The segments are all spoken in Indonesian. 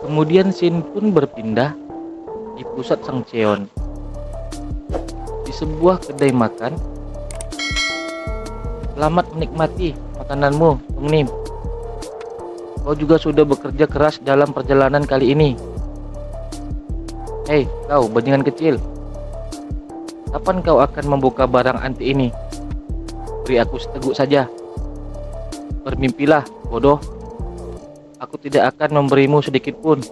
Kemudian scene pun berpindah di pusat Sangcheon, di sebuah kedai makan. Selamat menikmati makananmu, Sung Nim. Kau juga sudah bekerja keras dalam perjalanan kali ini. Hei, kau bajingan kecil. Kapan kau akan membuka barang antik ini? Beri aku seteguk saja. Bermimpilah, bodoh. Aku tidak akan memberimu sedikit pun.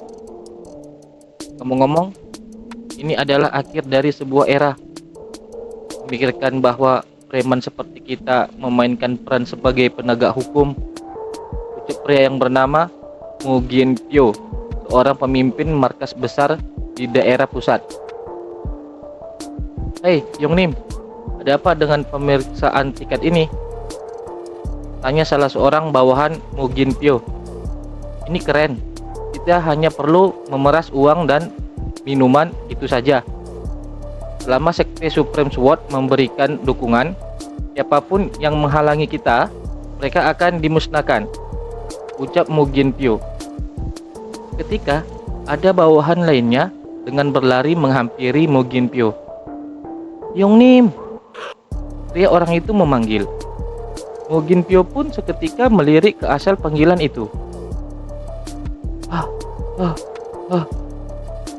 Ngomong-ngomong, ini adalah akhir dari sebuah era. Memikirkan bahwa preman seperti kita memainkan peran sebagai penegak hukum. Ucap pria yang bernama Mu Ginpyo, seorang pemimpin markas besar di daerah pusat. Hei, Yongnim, ada apa dengan pemeriksaan tiket ini? Tanya salah seorang bawahan Mu Ginpyo. Ini keren, kita hanya perlu memeras uang dan minuman, itu saja. Selama Sekte Supreme Sword memberikan dukungan, siapapun yang menghalangi kita, mereka akan dimusnahkan, ucap Mu Ginpyo. Ketika ada bawahan lainnya dengan berlari menghampiri Mu Ginpyo. Yongnim, pria orang itu memanggil. Mu Ginpyo pun seketika melirik ke asal panggilan itu.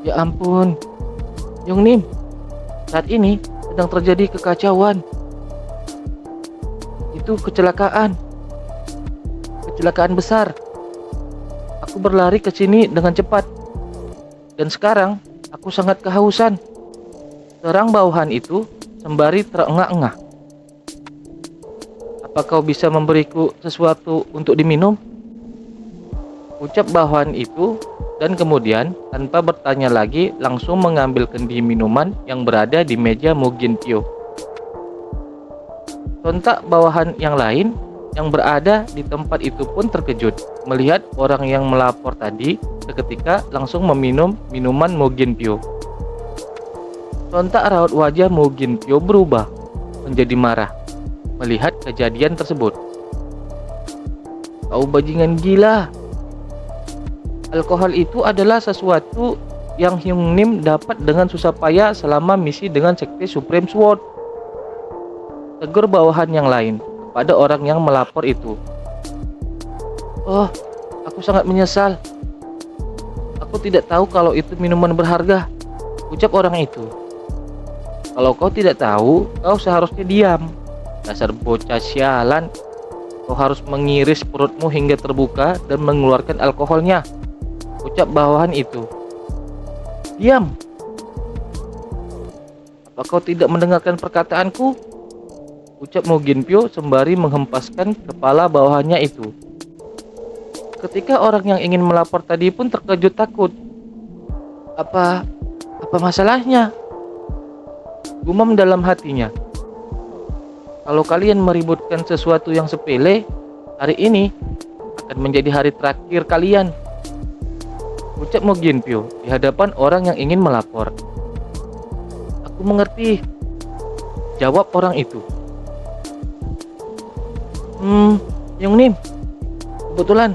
Ya ampun, Yongnim, saat ini sedang terjadi kekacauan. Itu kecelakaan besar. Aku berlari ke sini dengan cepat, dan sekarang aku sangat kehausan. Serang bawahan itu sembari terengah-engah. Apa kau bisa memberiku sesuatu untuk diminum? Ucap bawahan itu, dan kemudian tanpa bertanya lagi langsung mengambil kendi minuman yang berada di meja Mu Ginpyo. Sontak bawahan yang lain yang berada di tempat itu pun terkejut melihat orang yang melapor tadi seketika langsung meminum minuman Mu Ginpyo. Sontak raut wajah Mu Ginpyo berubah menjadi marah melihat kejadian tersebut. Kau bajingan gila. Alkohol itu adalah sesuatu yang Yongnim dapat dengan susah payah selama misi dengan Sekte Supreme Sword. Tegur bawahan yang lain kepada orang yang melapor itu. Oh, aku sangat menyesal. Aku tidak tahu kalau itu minuman berharga, ucap orang itu. Kalau kau tidak tahu, kau seharusnya diam. Dasar bocah sialan. Kau harus mengiris perutmu hingga terbuka dan mengeluarkan alkoholnya, ucap bawahan itu. Diam. Apa kau tidak mendengarkan perkataanku? Ucap Mu Ginpyo sembari menghempaskan kepala bawahannya itu. Ketika orang yang ingin melapor tadi pun terkejut takut. Apa masalahnya? Gumam dalam hatinya. Kalau kalian meributkan sesuatu yang sepele, hari ini akan menjadi hari terakhir kalian, ucap Mu Ginpyo di hadapan orang yang ingin melapor. Aku mengerti, jawab orang itu. Yongnim, kebetulan,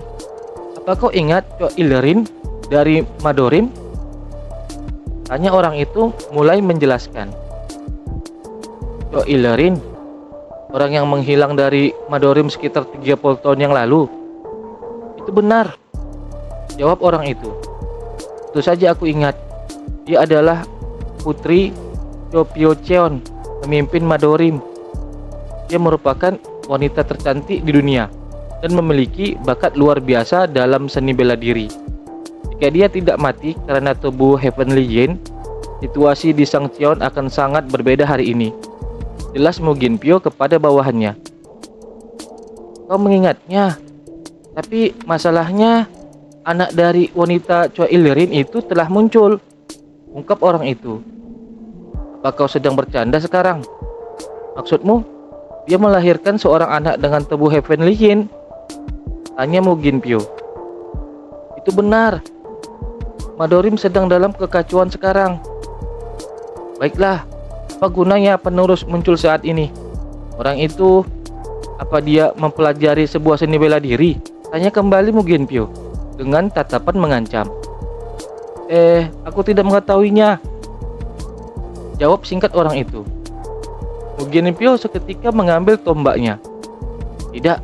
apa kau ingat Cho Illerin dari Madorim? Tanya orang itu mulai menjelaskan. Cho Illerin, orang yang menghilang dari Madorim sekitar 30 tahun yang lalu. Itu benar, jawab orang itu. Tentu saja aku ingat. Dia adalah putri Cho Pyo-cheon, pemimpin Madorim. Dia merupakan wanita tercantik di dunia dan memiliki bakat luar biasa dalam seni bela diri. Jika dia tidak mati karena tubuh Heavenly Yin, situasi di Sangcheon akan sangat berbeda hari ini, jelas Mu Ginpyo kepada bawahannya. Kau mengingatnya, tapi masalahnya anak dari wanita Cho Illerin itu telah muncul, ungkap orang itu. Apa kau sedang bercanda sekarang? Maksudmu, dia melahirkan seorang anak dengan tubuh Heavenly Yin? Tanya Mu Ginpyo. Itu benar. Madorim sedang dalam kekacauan sekarang. Baiklah, apa gunanya penerus muncul saat ini? Orang itu, apa dia mempelajari sebuah seni bela diri? Tanya kembali Mu Ginpyo dengan tatapan mengancam. Aku tidak mengetahuinya, jawab singkat orang itu. Mugenpyo seketika mengambil tombaknya. Tidak,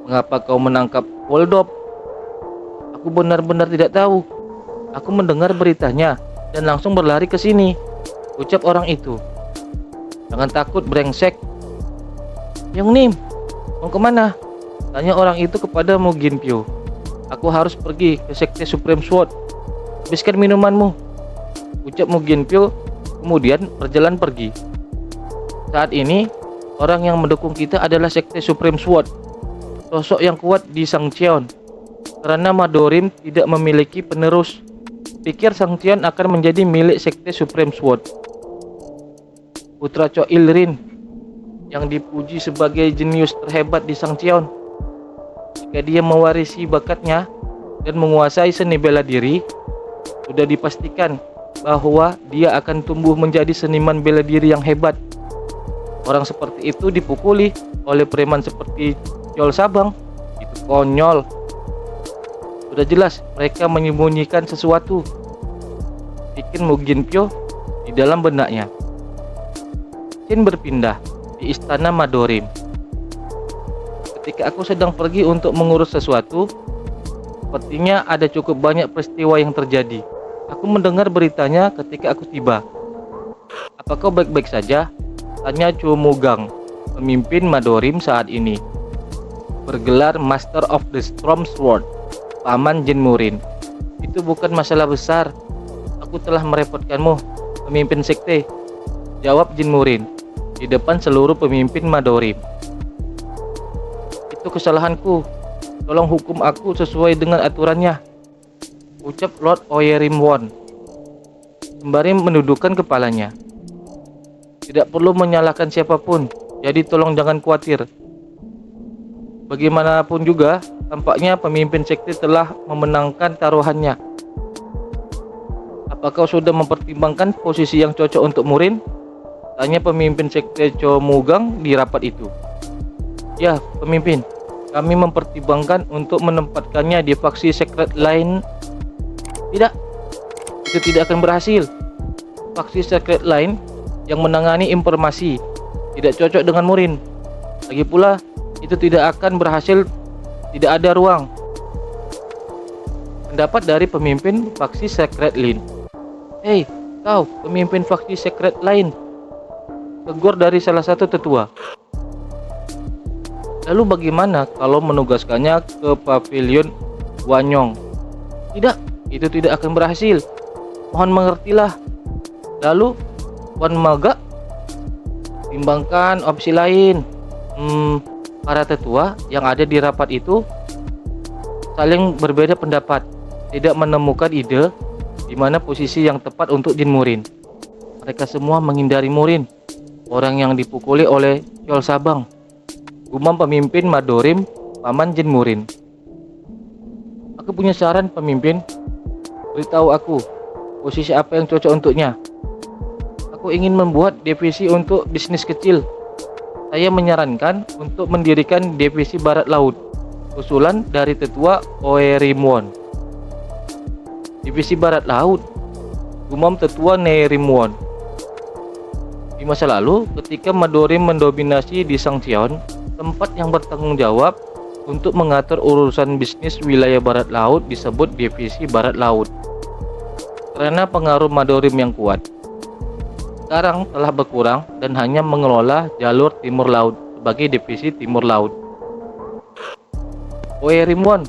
mengapa kau menangkap Woldop? Aku benar-benar tidak tahu. Aku mendengar beritanya dan langsung berlari ke sini, ucap orang itu. Jangan takut, brengsek. Yongnim, mau kemana? Tanya orang itu kepada Mugenpyo. Aku harus pergi ke Sekte Supreme Sword. Habiskan minumanmu, ucap Mugenpyo, kemudian berjalan pergi. Saat ini, orang yang mendukung kita adalah Sekte Supreme Sword, sosok yang kuat di Sangcheon. Karena Madorim tidak memiliki penerus, pikir Sangcheon akan menjadi milik Sekte Supreme Sword. Putra Cho Il-rin yang dipuji sebagai jenius terhebat di Sangcheon. Jika dia mewarisi bakatnya dan menguasai seni bela diri, sudah dipastikan bahwa dia akan tumbuh menjadi seniman bela diri yang hebat. Orang seperti itu dipukuli oleh preman seperti Chol Sabang. Itu konyol. Sudah jelas mereka menyembunyikan sesuatu, pikir Mugenpyo di dalam benaknya. Shin berpindah di istana Madorim. Ketika aku sedang pergi untuk mengurus sesuatu, sepertinya ada cukup banyak peristiwa yang terjadi. Aku mendengar beritanya ketika aku tiba. Apa kau baik-baik saja? Tanya Cho Mugang, pemimpin Madorim saat ini, bergelar Master of the Storm Sword, Paman Jin Murin. Itu bukan masalah besar. Aku telah merepotkanmu, pemimpin sekte, jawab Jin Murin di depan seluruh pemimpin Madorim. Itu kesalahanku. Tolong hukum aku sesuai dengan aturannya, ucap Lord Oyerimwon sembari menundukkan kepalanya. Tidak perlu menyalahkan siapapun, jadi tolong jangan khawatir. Bagaimanapun juga, tampaknya pemimpin sekte telah memenangkan taruhannya. Apa kau sudah mempertimbangkan posisi yang cocok untuk Murin? Tanya pemimpin sekte Cho Mugang di rapat itu. Ya, pemimpin, kami mempertimbangkan untuk menempatkannya di faksi Secret Line. Tidak, itu tidak akan berhasil. Faksi Secret Line yang menangani informasi tidak cocok dengan Murin. Lagi pula, itu tidak akan berhasil, tidak ada ruang. Pendapat dari pemimpin faksi Secret Line. Hei, kau pemimpin faksi Secret Line, tegur dari salah satu tetua. Lalu bagaimana kalau menugaskannya ke pavilion Wanyong? Tidak, itu tidak akan berhasil. Mohon mengertilah. Lalu, Wan Maga, timbangkan opsi lain. Para tetua yang ada di rapat itu saling berbeda pendapat, tidak menemukan ide di mana posisi yang tepat untuk Jin Murin. Mereka semua menghindari Murin, orang yang dipukuli oleh Chol Sabang, gumam pemimpin Madorim, Paman Jin Murin. Aku punya saran, pemimpin. Beritahu aku posisi apa yang cocok untuknya. Aku ingin membuat divisi untuk bisnis kecil. Saya menyarankan untuk mendirikan divisi Barat Laut, usulan dari tetua Oerimwon. Divisi Barat Laut, gumam tetua Neerimwon. Di masa lalu, ketika Madorim mendominasi di Sangcheon, tempat yang bertanggung jawab untuk mengatur urusan bisnis wilayah Barat Laut disebut divisi Barat Laut. Karena pengaruh Madorim yang kuat, sekarang telah berkurang dan hanya mengelola jalur Timur Laut sebagai divisi Timur Laut. Oerimwon,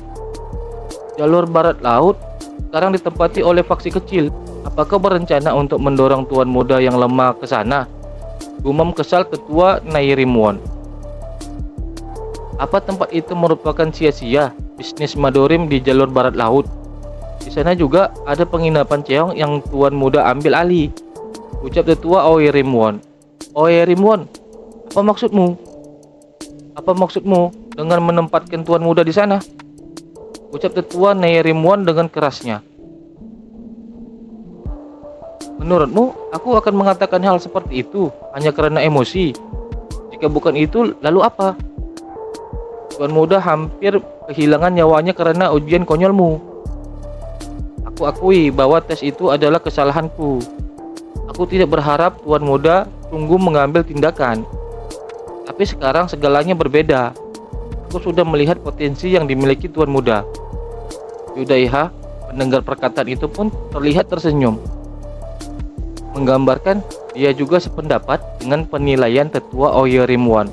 jalur Barat Laut sekarang ditempati oleh faksi kecil. Apakah berencana untuk mendorong tuan muda yang lemah ke sana? Gumam kesal ketua Nairimwon. Apa tempat itu merupakan sia-sia bisnis Madorim di jalur Barat Laut? Di sana juga ada penginapan Cheong yang tuan muda ambil alih, ucap tetua Oerimwon. Oerimwon, apa maksudmu? Apa maksudmu dengan menempatkan tuan muda di sana? Ucap tetua Nairimwon dengan kerasnya. Menurutmu, aku akan mengatakan hal seperti itu hanya karena emosi? Jika bukan itu, lalu apa? Tuan muda hampir kehilangan nyawanya karena ujian konyolmu. Aku Aku akui bahwa tes itu adalah kesalahanku. Aku tidak berharap Tuan Muda sungguh mengambil tindakan. Tapi sekarang segalanya berbeda. Aku sudah melihat potensi yang dimiliki Tuan Muda. Yudhaiha mendengar perkataan itu pun terlihat tersenyum, menggambarkan dia juga sependapat dengan penilaian Tetua Oyerimwon.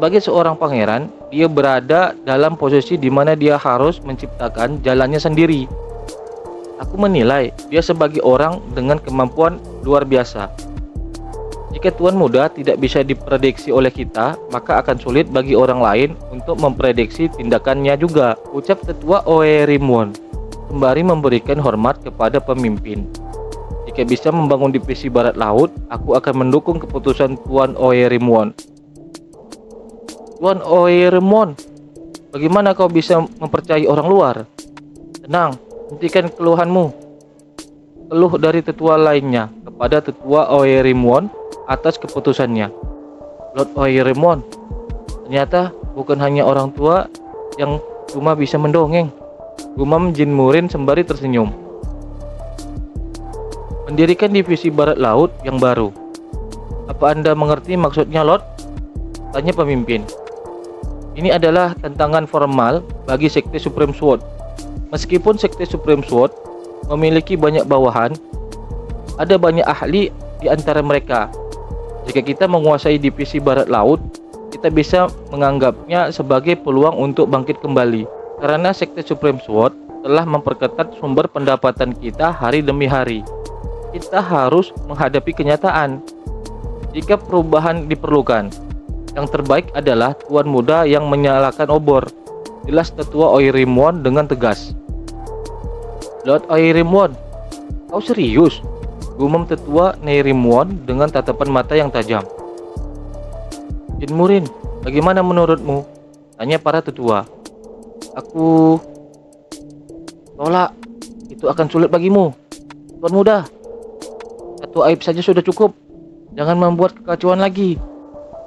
Sebagai seorang pangeran, dia berada dalam posisi di mana dia harus menciptakan jalannya sendiri. Aku menilai dia sebagai orang dengan kemampuan luar biasa. Jika Tuan Muda tidak bisa diprediksi oleh kita, maka akan sulit bagi orang lain untuk memprediksi tindakannya juga, ucap Tetua Oyerimwon, sembari memberikan hormat kepada pemimpin. Jika bisa membangun divisi barat laut, aku akan mendukung keputusan Tuan Oyerimwon. Tuan Oyerimwon, bagaimana kau bisa mempercayai orang luar? Tenang, hentikan keluhanmu. Keluh dari tetua lainnya kepada Tetua Oyerimwon atas keputusannya. Lord Oyerimwon, ternyata bukan hanya orang tua yang cuma bisa mendongeng, gumam Jin Murin sembari tersenyum. Mendirikan divisi barat laut yang baru. Apa Anda mengerti maksudnya, Lord? Tanya pemimpin. Ini adalah tantangan formal bagi Sekte Supreme Sword. Meskipun Sekte Supreme Sword memiliki banyak bawahan, ada banyak ahli di antara mereka. Jika kita menguasai divisi barat laut, kita bisa menganggapnya sebagai peluang untuk bangkit kembali. Karena Sekte Supreme Sword telah memperketat sumber pendapatan kita hari demi hari. Kita harus menghadapi kenyataan. Jika perubahan diperlukan, yang terbaik adalah Tuan Muda yang menyalakan obor, jelas Tetua Oyerimwon dengan tegas. Lord Oyerimwon, kau serius? Gumam Tetua Oyerimwon dengan tatapan mata yang tajam. Jin Murin, bagaimana menurutmu? Tanya para tetua. Aku tolak, itu akan sulit bagimu. Tuan Muda, satu aib saja sudah cukup. Jangan membuat kekacauan lagi.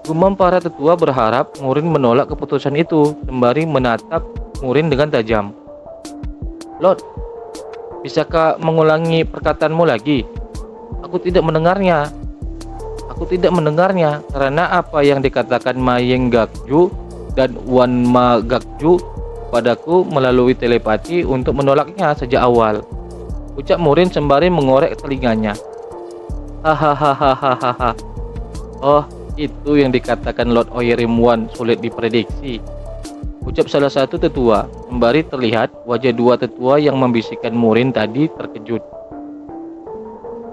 Gumam para tetua berharap Murin menolak keputusan itu, sembari menatap Murin dengan tajam. Lord, bisakah mengulangi perkataanmu lagi? Aku tidak mendengarnya. Karena apa yang dikatakan Mayeng Gakju dan Wan Ma Gakju padaku melalui telepati untuk menolaknya sejak awal, ucap Murin sembari mengorek telinganya. Hahaha. Oh, itu yang dikatakan Lord Oyerimwon sulit diprediksi, ucap salah satu tetua, sembari terlihat wajah dua tetua yang membisikkan Murin tadi terkejut.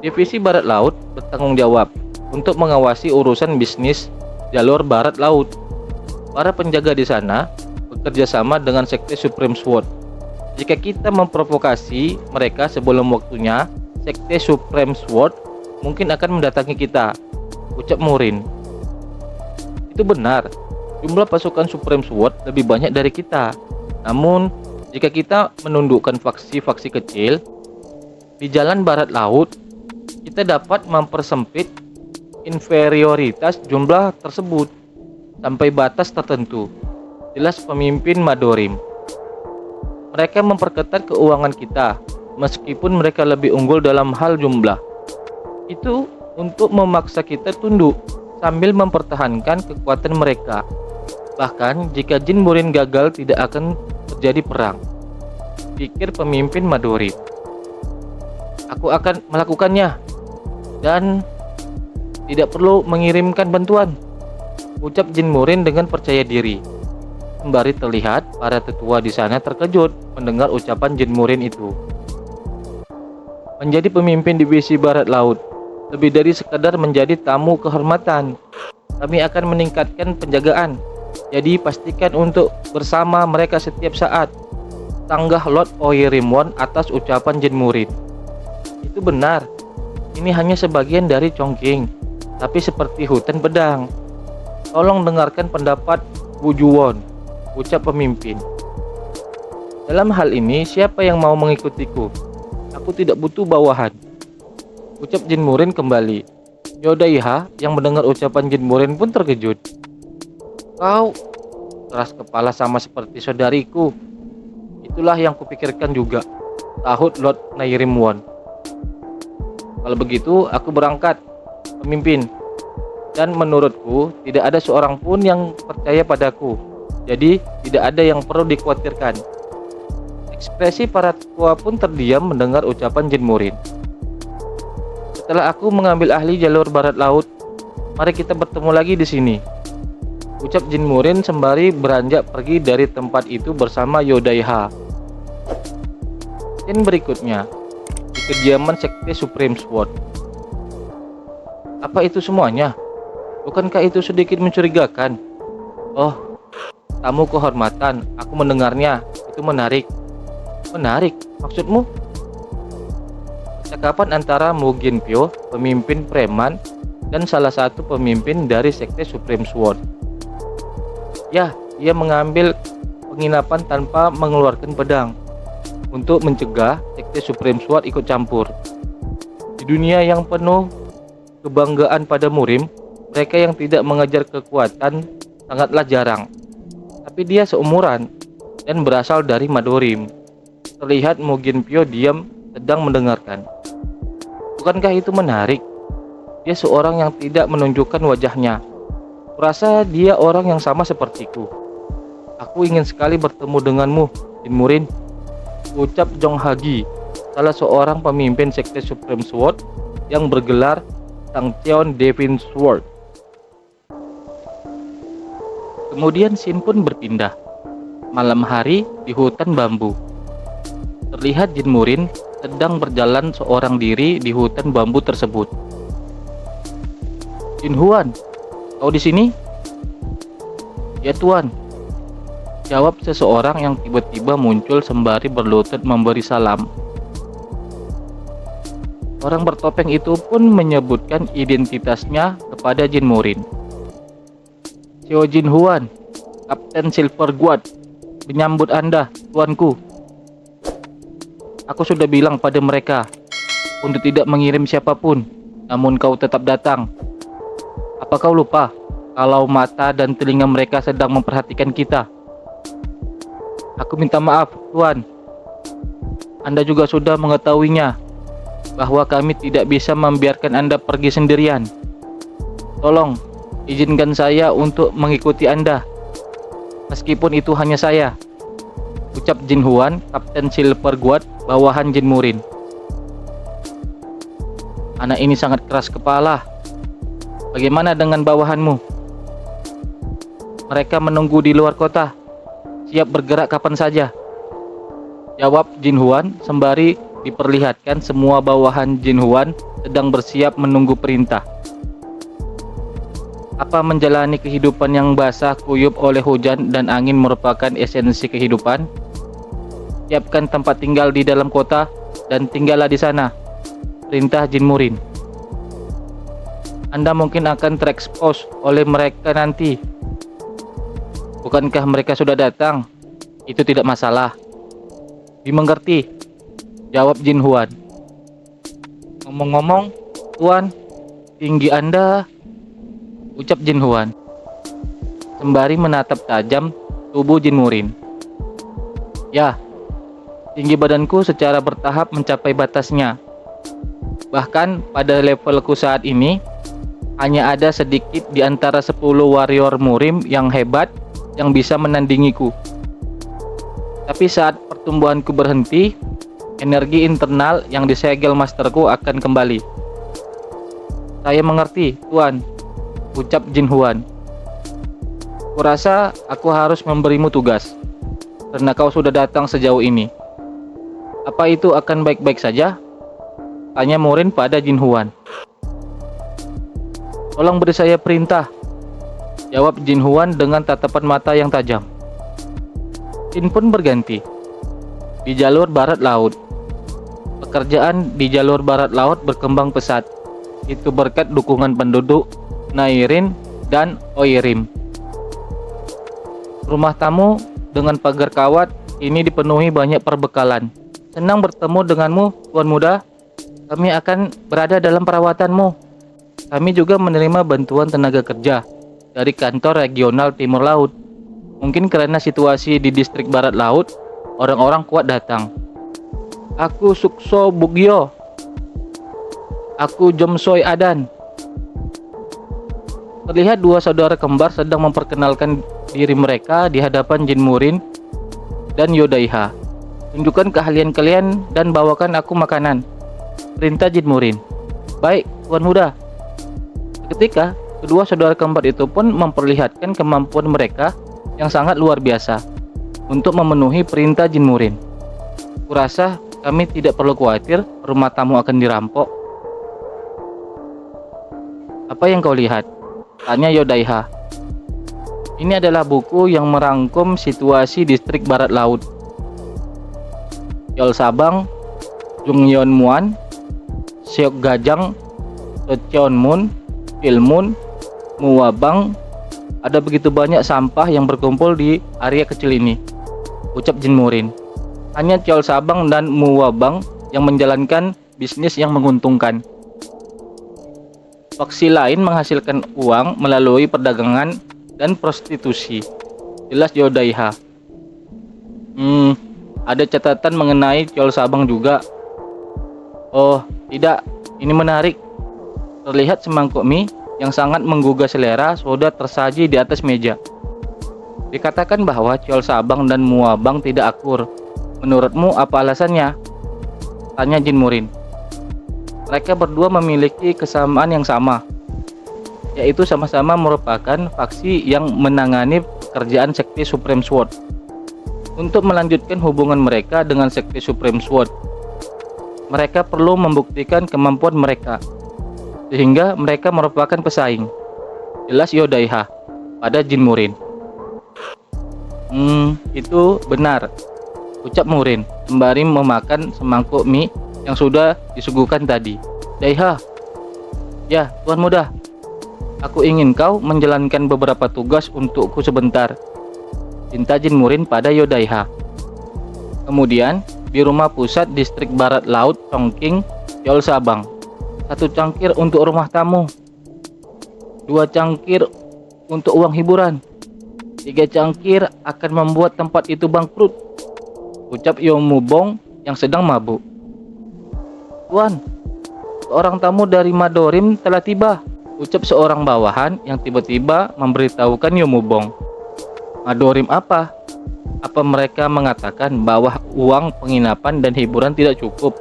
Divisi Barat Laut bertanggung jawab untuk mengawasi urusan bisnis jalur Barat Laut. Para penjaga di sana bekerja sama dengan Sekte Supreme Sword. Jika kita memprovokasi mereka sebelum waktunya, Sekte Supreme Sword mungkin akan mendatangi kita, ucap Murin. Itu benar, jumlah pasukan Supreme Sword lebih banyak dari kita. Namun, jika kita menundukkan faksi-faksi kecil di jalan Barat Laut, kita dapat mempersempit inferioritas jumlah tersebut sampai batas tertentu, jelas pemimpin Madorim. Mereka memperketat keuangan kita, meskipun mereka lebih unggul dalam hal jumlah. Itu untuk memaksa kita tunduk sambil mempertahankan kekuatan mereka. Bahkan jika Jin Murin gagal, tidak akan terjadi perang, pikir pemimpin Madorim. Aku akan melakukannya dan tidak perlu mengirimkan bantuan, ucap Jin Murin dengan percaya diri. Sembari terlihat para tetua di sana terkejut mendengar ucapan Jin Murin itu. Menjadi pemimpin divisi Barat Laut lebih dari sekadar menjadi tamu kehormatan. Kami akan meningkatkan penjagaan, jadi pastikan untuk bersama mereka setiap saat, sanggah Lord Oyerimwon atas ucapan Jin Murin. Itu benar, ini hanya sebagian dari Chongqing, tapi seperti hutan pedang. Tolong dengarkan pendapat Wu Juwon, ucap pemimpin. Dalam hal ini, siapa yang mau mengikutiku? Aku tidak butuh bawahan, ucap Jin Murin kembali. Yudhaiha yang mendengar ucapan Jin Murin pun terkejut. Kau keras kepala sama seperti saudariku. Itulah yang kupikirkan juga, sahut Lord Nairimwon. Kalau begitu, aku berangkat, pemimpin. Dan menurutku, tidak ada seorang pun yang percaya padaku. Jadi, tidak ada yang perlu dikhawatirkan. Ekspresi para tua pun terdiam mendengar ucapan Jin Murin. Setelah aku mengambil ahli jalur barat laut, mari kita bertemu lagi di sini, ucap Jin Murin sembari beranjak pergi dari tempat itu bersama Yodaiha. Scene berikutnya, di kediaman Sekte Supreme Sword. Apa itu semuanya? Bukankah itu sedikit mencurigakan? Oh, tamu kehormatan, aku mendengarnya. Itu menarik. Menarik? Maksudmu? Percakapan antara Mu Ginpyo, pemimpin preman, dan salah satu pemimpin dari Sekte Supreme Sword. Ya, ia mengambil penginapan tanpa mengeluarkan pedang untuk mencegah Sekte Supreme Sword ikut campur. Di dunia yang penuh kebanggaan pada murim, mereka yang tidak mengejar kekuatan sangatlah jarang. Tapi dia seumuran dan berasal dari Madorim. Terlihat Mu Ginpyo diam sedang mendengarkan. Bukankah itu menarik? Dia seorang yang tidak menunjukkan wajahnya. Kurasa dia orang yang sama sepertiku. Aku ingin sekali bertemu denganmu, Jin Murin, ucap Jong Hagi, salah seorang pemimpin Sekte Supreme Sword yang bergelar Sangcheon Devin Sword. Kemudian scene pun berpindah. Malam hari di hutan bambu. Terlihat Jin Murin sedang berjalan seorang diri di hutan bambu tersebut. Jin Huan, kau di sini? Ya tuan, jawab seseorang yang tiba-tiba muncul sembari berlutut memberi salam. Orang bertopeng itu pun menyebutkan identitasnya kepada Jin Murin. Seo Jin Huan, Kapten Silverguard, menyambut Anda, tuanku. Aku sudah bilang pada mereka untuk tidak mengirim siapapun, namun kau tetap datang. Apa kau lupa kalau mata dan telinga mereka sedang memperhatikan kita? Aku minta maaf, tuan. Anda juga sudah mengetahuinya bahwa kami tidak bisa membiarkan Anda pergi sendirian. Tolong, izinkan saya untuk mengikuti Anda, meskipun itu hanya saya, ucap Jin Huan, Kapten Silverguard, bawahan Jin Murin. Anak ini sangat keras kepala. Bagaimana dengan bawahanmu? Mereka menunggu di luar kota, siap bergerak kapan saja, jawab Jin Huan sembari diperlihatkan semua bawahan Jin Huan sedang bersiap menunggu perintah. Apa menjalani kehidupan yang basah kuyup oleh hujan dan angin merupakan esensi kehidupan? Siapkan tempat tinggal di dalam kota dan tinggallah di sana, perintah Jin Murin. Anda mungkin akan terekspos oleh mereka nanti. Bukankah mereka sudah datang? Itu tidak masalah. Dimengerti, jawab Jin Huan. Ngomong-ngomong, tuan, tinggi Anda, ucap Jin Huan sembari menatap tajam tubuh Jin Murin. Ya, tinggi badanku secara bertahap mencapai batasnya. Bahkan pada levelku saat ini, hanya ada sedikit di antara 10 warrior murim yang hebat yang bisa menandingiku. Tapi saat pertumbuhanku berhenti, energi internal yang disegel masterku akan kembali. Saya mengerti, tuan, ucap Jin Huan. Kurasa aku harus memberimu tugas, karena kau sudah datang sejauh ini. Apa itu akan baik-baik saja? Tanya Murin pada Jin Huan. Tolong beri saya perintah, jawab Jin Huan dengan tatapan mata yang tajam. Scene pun berganti. Di jalur barat laut. Pekerjaan di jalur barat laut berkembang pesat. Itu berkat dukungan penduduk Nairin dan Oirim. Rumah tamu dengan pagar kawat ini dipenuhi banyak perbekalan. Senang bertemu denganmu, tuan muda. Kami akan berada dalam perawatanmu. Kami juga menerima bantuan tenaga kerja dari kantor regional Timur Laut. Mungkin karena situasi di distrik Barat Laut orang-orang kuat datang. Aku Sukso Bugyo. Aku Jomsoy Adan. Terlihat dua saudara kembar sedang memperkenalkan diri mereka di hadapan Jin Murin dan Yodaiha. Tunjukkan keahlian kalian dan bawakan aku makanan, perintah Jin Murin. Baik, Tuan Muda. Ketika kedua saudara kembar itu pun memperlihatkan kemampuan mereka yang sangat luar biasa untuk memenuhi perintah Jin Murin. Kurasa kami tidak perlu khawatir rumah tamu akan dirampok. Apa yang kau lihat? Tanya Yodaiha. Ini adalah buku yang merangkum situasi distrik barat laut. Yol Sabang, Jungyeon Muan, Seok Gajang, Tocheon Mun, Ilmun, Muwabang. Ada begitu banyak sampah yang berkumpul di area kecil ini, ucap Jin Murin. Hanya Chol Sabang dan Muwabang yang menjalankan bisnis yang menguntungkan. Faksi lain menghasilkan uang melalui perdagangan dan prostitusi, jelas Yodaiha. Ada catatan mengenai Chol Sabang juga. Oh, tidak, ini menarik. Terlihat semangkuk mie yang sangat menggugah selera sudah tersaji di atas meja. Dikatakan bahwa Chol Sabang dan Muabang tidak akur. Menurutmu apa alasannya? Tanya Jin Murin. Mereka berdua memiliki kesamaan yang sama, yaitu sama-sama merupakan faksi yang menangani pekerjaan Sekte Supreme Sword. Untuk melanjutkan hubungan mereka dengan Sekte Supreme Sword, mereka perlu membuktikan kemampuan mereka, sehingga mereka merupakan pesaing, jelas Yodaiha pada Jin Murin. Itu benar, ucap Murin sembari memakan semangkuk mie yang sudah disuguhkan tadi. Daiha, ya Tuan Muda, aku ingin kau menjalankan beberapa tugas untukku sebentar, pinta Jin Murin pada Yodaiha. Kemudian di rumah pusat distrik barat laut Chongqing, Yol Sabang, 1 cangkir untuk rumah tamu, 2 cangkir untuk uang hiburan, 3 cangkir akan membuat tempat itu bangkrut, ucap Yomubong yang sedang mabuk. Tuan, seorang tamu dari Madorim telah tiba, ucap seorang bawahan yang tiba-tiba memberitahukan Yomubong. Madorim apa? Apa mereka mengatakan bahwa uang penginapan dan hiburan tidak cukup?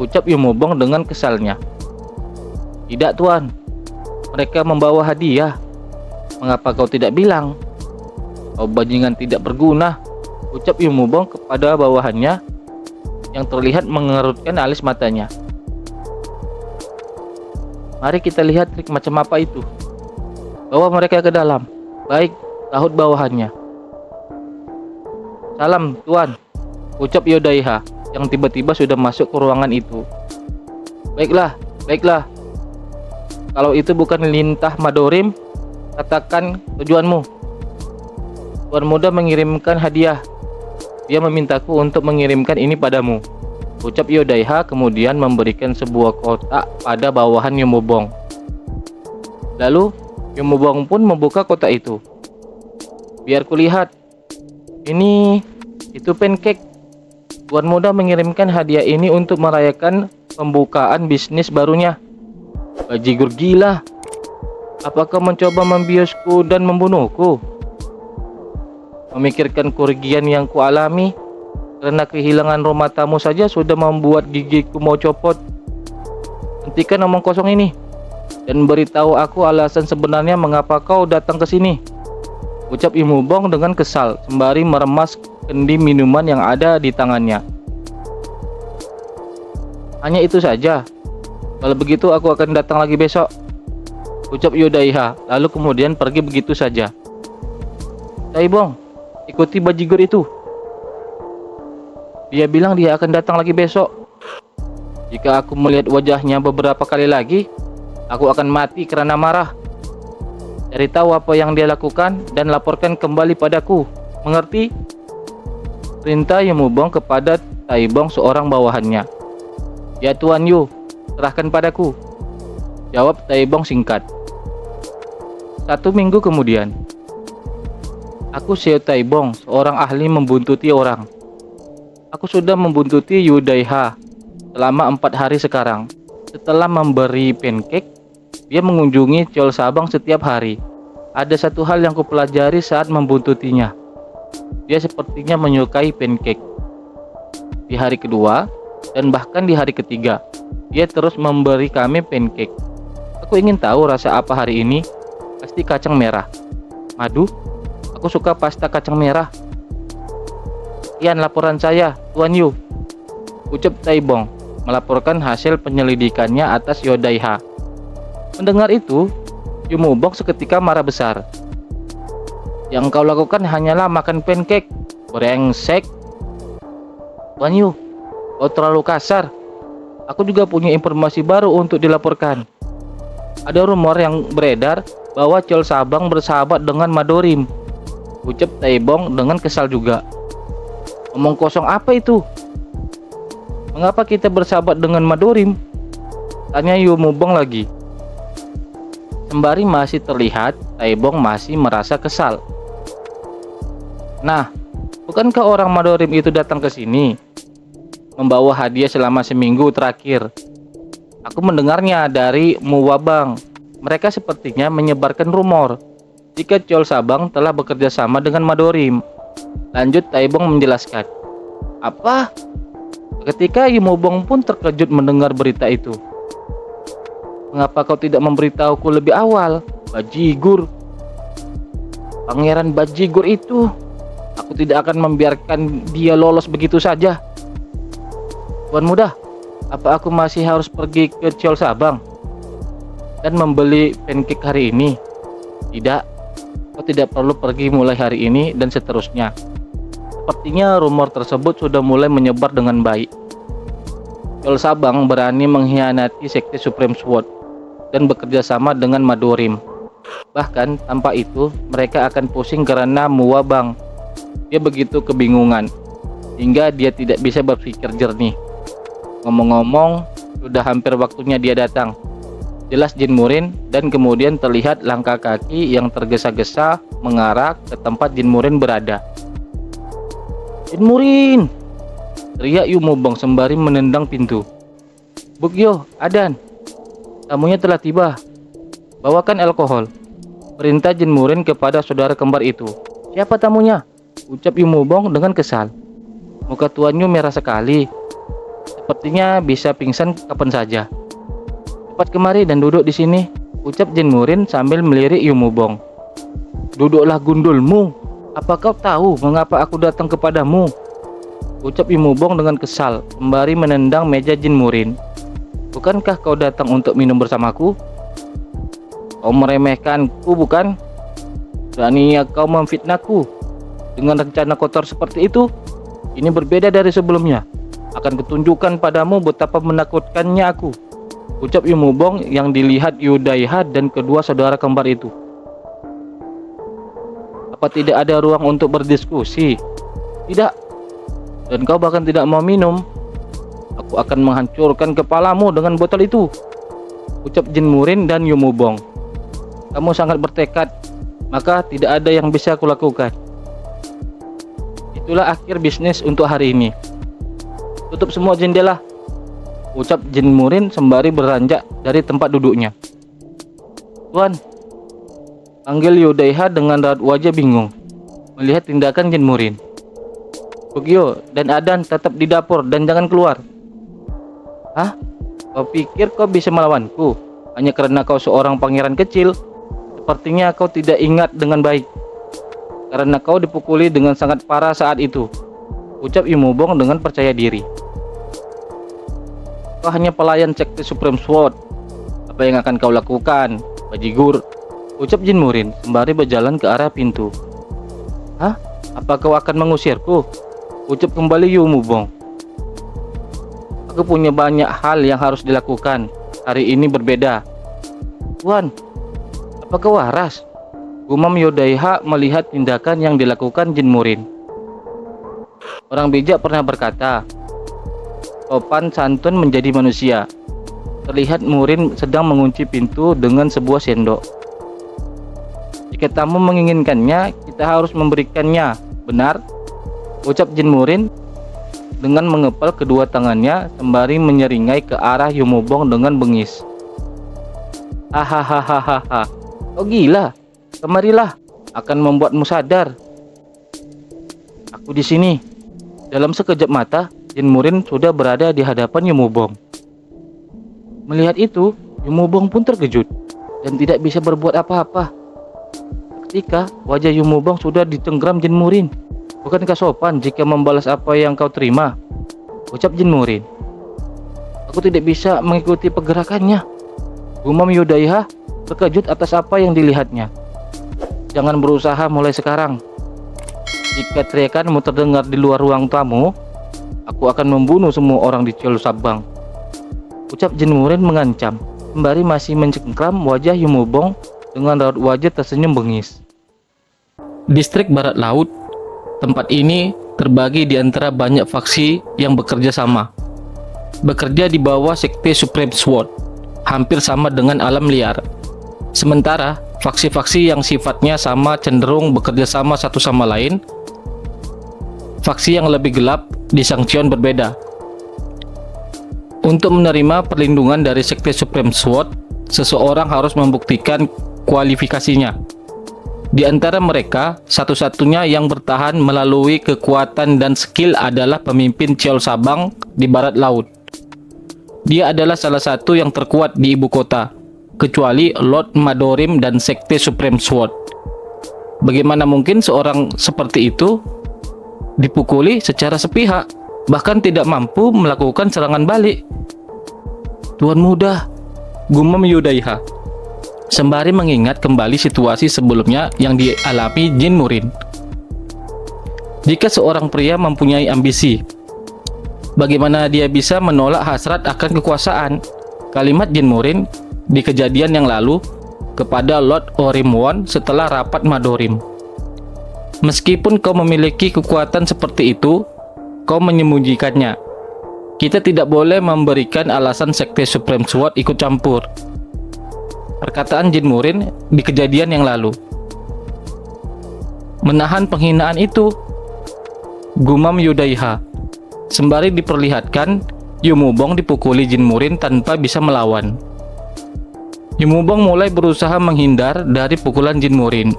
Ucap Yomubong dengan kesalnya. Tidak Tuan, mereka membawa hadiah. Mengapa kau tidak bilang? Kau bajingan tidak berguna, ucap Yomubong kepada bawahannya yang terlihat mengerutkan alis matanya. Mari kita lihat trik macam apa itu. Bawa mereka ke dalam. Baik, sahut bawahannya. Salam Tuan, ucap Yodaiha yang tiba-tiba sudah masuk ke ruangan itu. Baiklah, baiklah. Kalau itu bukan lintah Madorim, katakan tujuanmu. Tuan Muda mengirimkan hadiah. Dia memintaku untuk mengirimkan ini padamu, ucap Yodaiha kemudian memberikan sebuah kotak pada bawahan Yomubong. Lalu Yomubong pun membuka kotak itu. Biar kulihat. Itu pancake. Tuan Muda mengirimkan hadiah ini untuk merayakan pembukaan bisnis barunya. Bajigur gila. Apakah mencoba membiusku dan membunuhku? Memikirkan kerugian yang kualami karena kehilangan rumah tamu saja sudah membuat gigiku mau copot. Hentikan omong kosong ini dan beritahu aku alasan sebenarnya mengapa kau datang ke sini, ucap Yomubong dengan kesal sembari meremas kendi minuman yang ada di tangannya. Hanya itu saja. Kalau begitu aku akan datang lagi besok, ucap Yodaiha lalu kemudian pergi begitu saja. Taibong, ikuti bajigur itu. Dia bilang dia akan datang lagi besok. Jika aku melihat wajahnya beberapa kali lagi, aku akan mati karena marah. Cari tahu apa yang dia lakukan dan laporkan kembali padaku. Mengerti? Perintah Yomubong kepada Taibong seorang bawahannya. Ya Tuan Yu, serahkan padaku, jawab Taibong singkat. 1 minggu kemudian. Aku Seo Taibong, seorang ahli membuntuti orang. Aku sudah membuntuti Yudaiha selama 4 hari sekarang. Setelah memberi pancake, dia mengunjungi Ciol Sabang setiap hari. Ada satu hal yang kupelajari saat membuntutinya. Dia sepertinya menyukai pancake. Di hari kedua, dan bahkan di hari ketiga, dia terus memberi kami pancake. Aku ingin tahu rasa apa hari ini. Pasti kacang merah. Madu, aku suka pasta kacang merah. Sekian laporan saya, Tuan Yu, ucap Taibong, melaporkan hasil penyelidikannya atas Yudaiha. Mendengar itu, Yu Mubong seketika marah besar. Yang kau lakukan hanyalah makan pancake, brengsek. Tuan Yu, kau terlalu kasar. Aku juga punya informasi baru untuk dilaporkan. Ada rumor yang beredar bahwa Ciol Sabang bersahabat dengan Madorim, ucap Taibong dengan kesal juga. Omong kosong apa itu? Mengapa kita bersahabat dengan Madorim? Tanya Yu Mubong lagi. Sembari masih terlihat Taibong masih merasa kesal. Nah, bukankah orang Madorim itu datang ke sini membawa hadiah selama seminggu terakhir? Aku mendengarnya dari Muwabang. Mereka sepertinya menyebarkan rumor jika Ciol Sabang telah bekerja sama dengan Madorim. Lanjut Taibong menjelaskan. Apa? Ketika Yu Mubong pun terkejut mendengar berita itu. Mengapa kau tidak memberitahuku lebih awal, Bajigur? Pangeran Bajigur itu, aku tidak akan membiarkan dia lolos begitu saja. Tuan Muda, apa aku masih harus pergi ke Ciol Sabang dan membeli pancake hari ini? Tidak, kau tidak perlu pergi mulai hari ini dan seterusnya. Sepertinya rumor tersebut sudah mulai menyebar dengan baik. Ciol Sabang berani mengkhianati Sekte Supreme Sword dan bekerja sama dengan Madorim. Bahkan tanpa itu mereka akan pusing karena Muwabang. Dia begitu kebingungan hingga dia tidak bisa berpikir jernih. Ngomong-ngomong, sudah hampir waktunya dia datang. Jelas Jin Murin, dan kemudian terlihat langkah kaki yang tergesa-gesa mengarah ke tempat Jin Murin berada. Jin Murin! Teriak Yu Mubong sembari menendang pintu. Bugyo, Adan, tamunya telah tiba. Bawakan alkohol. Perintah Jin Murin kepada saudara kembar itu. Siapa tamunya? Ucap Yu Mubong dengan kesal. Muka Tuan Yu merah sekali. Sepertinya bisa pingsan kapan saja. Cepat kemari dan duduk di sini, ucap Jin Murin sambil melirik Yu Mubong. Duduklah gundulmu. Apa kau tahu mengapa aku datang kepadamu? Ucap Yu Mubong dengan kesal, sembari menendang meja Jin Murin. Bukankah kau datang untuk minum bersamaku? Kau meremehkanku, bukan? Beraninya kau memfitnahku dengan rencana kotor seperti itu? Ini berbeda dari sebelumnya. Akan kutunjukkan padamu betapa menakutkannya aku, ucap Yu Mubong yang dilihat Yudaiha dan kedua saudara kembar itu. Apa tidak ada ruang untuk berdiskusi? Tidak. Dan kau bahkan tidak mau minum. Aku akan menghancurkan kepalamu dengan botol itu, ucap Jin Murin dan Yu Mubong. Kamu sangat bertekad, maka tidak ada yang bisa aku lakukan. Itulah akhir bisnis untuk hari ini. Tutup semua jendela, ucap Jin Murin sembari beranjak dari tempat duduknya. Tuan, panggil Yudaiha dengan raut wajah bingung melihat tindakan Jin Murin. Bugyo dan Adan tetap di dapur dan jangan keluar. Hah? Kau pikir kau bisa melawanku hanya karena kau seorang pangeran kecil? Sepertinya kau tidak ingat dengan baik, karena kau dipukuli dengan sangat parah saat itu, ucap Yu Mubong dengan percaya diri. Kau hanya pelayan Sekte Supreme Sword. Apa yang akan kau lakukan, Bajigur? Ucap Jin Murin sembari berjalan ke arah pintu. Hah? Apa kau akan mengusirku? Ucap kembali Yu Mubong. Aku punya banyak hal yang harus dilakukan. Hari ini berbeda. Tuan, apa kau waras? Gumam Yudaiha melihat tindakan yang dilakukan Jin Murin. Orang bijak pernah berkata, sopan santun menjadi manusia. Terlihat Murin sedang mengunci pintu dengan sebuah sendok. Jika tamu menginginkannya, kita harus memberikannya, benar? Ucap Jin Murin dengan mengepal kedua tangannya sembari menyeringai ke arah Yumubong dengan bengis. Hahaha, kau gila? Kemarilah, akan membuatmu sadar. Aku di sini. Dalam sekejap mata, Jin Murin sudah berada di hadapan Yumubong. Melihat itu, Yumubong pun terkejut dan tidak bisa berbuat apa-apa. Ketika wajah Yumubong sudah dicengkram Jin Murin. Bukankah sopan jika membalas apa yang kau terima? Ucap Jin Murin. Aku tidak bisa mengikuti pergerakannya. Gumam Yudaiha terkejut atas apa yang dilihatnya. Jangan berusaha mulai sekarang. Jika teriakanmu terdengar di luar ruang tamu, aku akan membunuh semua orang di Ciol Sabang. Ucap Jin Murin mengancam, sembari masih mencengkram wajah Yumubong dengan raut wajah tersenyum bengis. Distrik Barat Laut. Tempat ini terbagi di antara banyak faksi yang bekerja sama. Bekerja di bawah Sekte Supreme Sword, hampir sama dengan alam liar. Sementara, faksi-faksi yang sifatnya sama cenderung bekerja sama satu sama lain. Faksi yang lebih gelap di Shangqian berbeda. Untuk menerima perlindungan dari Sekte Supreme Sword, seseorang harus membuktikan kualifikasinya. Di antara mereka, satu-satunya yang bertahan melalui kekuatan dan skill adalah pemimpin Ciol Sabang di Barat Laut. Dia adalah salah satu yang terkuat di ibu kota, kecuali Lord Madorim dan Sekte Supreme Sword. Bagaimana mungkin seorang seperti itu dipukuli secara sepihak, bahkan tidak mampu melakukan serangan balik? Tuan muda, gumam Yudaiha, sembari mengingat kembali situasi sebelumnya yang dialami Jin Murin. Jika seorang pria mempunyai ambisi, bagaimana dia bisa menolak hasrat akan kekuasaan? Kalimat Jin Murin di kejadian yang lalu kepada Lord Orimwon setelah rapat Madorim. Meskipun kau memiliki kekuatan seperti itu, kau menyembunyikannya. Kita tidak boleh memberikan alasan Sekte Supreme Sword ikut campur. Perkataan Jin Murin di kejadian yang lalu. Menahan penghinaan itu, gumam Yudaiha, sembari diperlihatkan Yumubong dipukuli Jin Murin tanpa bisa melawan. Yumubong mulai berusaha menghindar dari pukulan Jin Murin.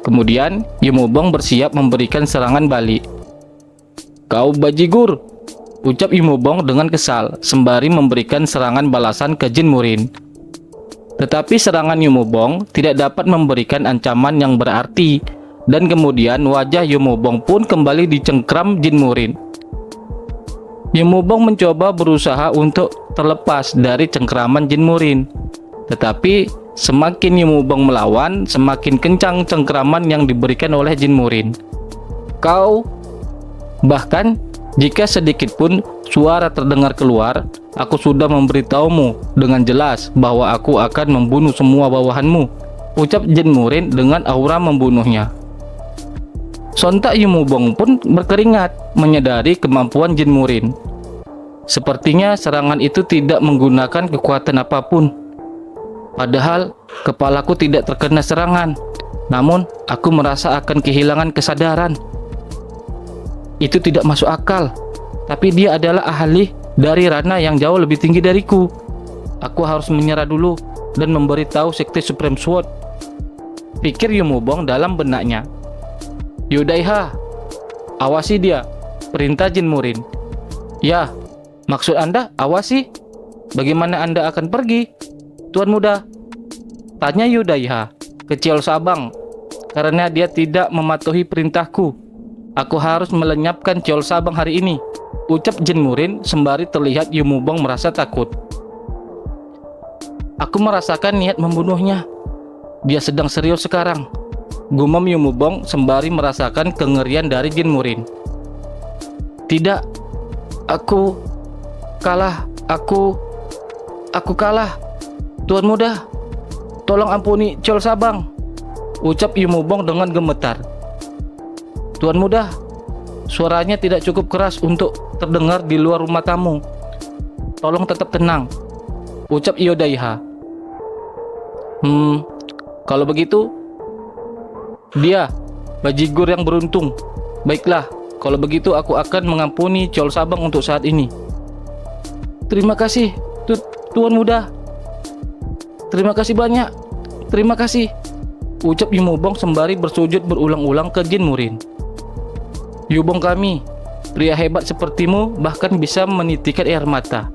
Kemudian Yumubong bersiap memberikan serangan balik. Kau bajigur, ucap Yumubong dengan kesal sembari memberikan serangan balasan ke Jin Murin. Tetapi serangan Yumubong tidak dapat memberikan ancaman yang berarti, dan kemudian wajah Yumubong pun kembali dicengkram Jin Murin. Yumubong mencoba berusaha untuk terlepas dari cengkraman Jin Murin, tetapi semakin Yumubong melawan, semakin kencang cengkraman yang diberikan oleh Jin Murin. Kau, bahkan jika sedikit pun suara terdengar keluar, aku sudah memberitahumu dengan jelas bahwa aku akan membunuh semua bawahanmu, ucap Jin Murin dengan aura membunuhnya. Sontak Yumubong pun berkeringat menyadari kemampuan Jin Murin. Sepertinya serangan itu tidak menggunakan kekuatan apapun. Padahal kepalaku tidak terkena serangan, namun aku merasa akan kehilangan kesadaran. Itu tidak masuk akal, tapi dia adalah ahli dari ranah yang jauh lebih tinggi dariku. Aku harus menyerah dulu dan memberitahu Sekte Supreme Sword, pikir Yumubong dalam benaknya. Yudaiha, awasi dia, perintah Jin Murin. Ya, maksud Anda awasi? Bagaimana Anda akan pergi, Tuan Muda? Tanya Yudaiha ke Ciol Sabang. Karena dia tidak mematuhi perintahku, aku harus melenyapkan Ciol Sabang hari ini, ucap Jin Murin sembari terlihat Yumubong merasa takut. Aku merasakan niat membunuhnya. Dia sedang serius sekarang, gumam Yumubong sembari merasakan kengerian dari Jin Murin. Tidak, aku kalah, aku kalah. Tuan Muda, tolong ampuni Ciol Sabang, ucap Yumubong dengan gemetar. Tuan Muda, suaranya tidak cukup keras untuk terdengar di luar rumah tamu. Tolong tetap tenang, ucap Yudaiha. Kalau begitu, dia bajigur yang beruntung. Baiklah, Kalau begitu aku akan mengampuni Chol Sabang untuk saat ini. Terima kasih, Tuan Muda. Terima kasih banyak. Terima kasih, ucap Yumubong sembari bersujud berulang-ulang ke Jin Murin. Yubong kami, pria hebat sepertimu bahkan bisa menitikkan air mata.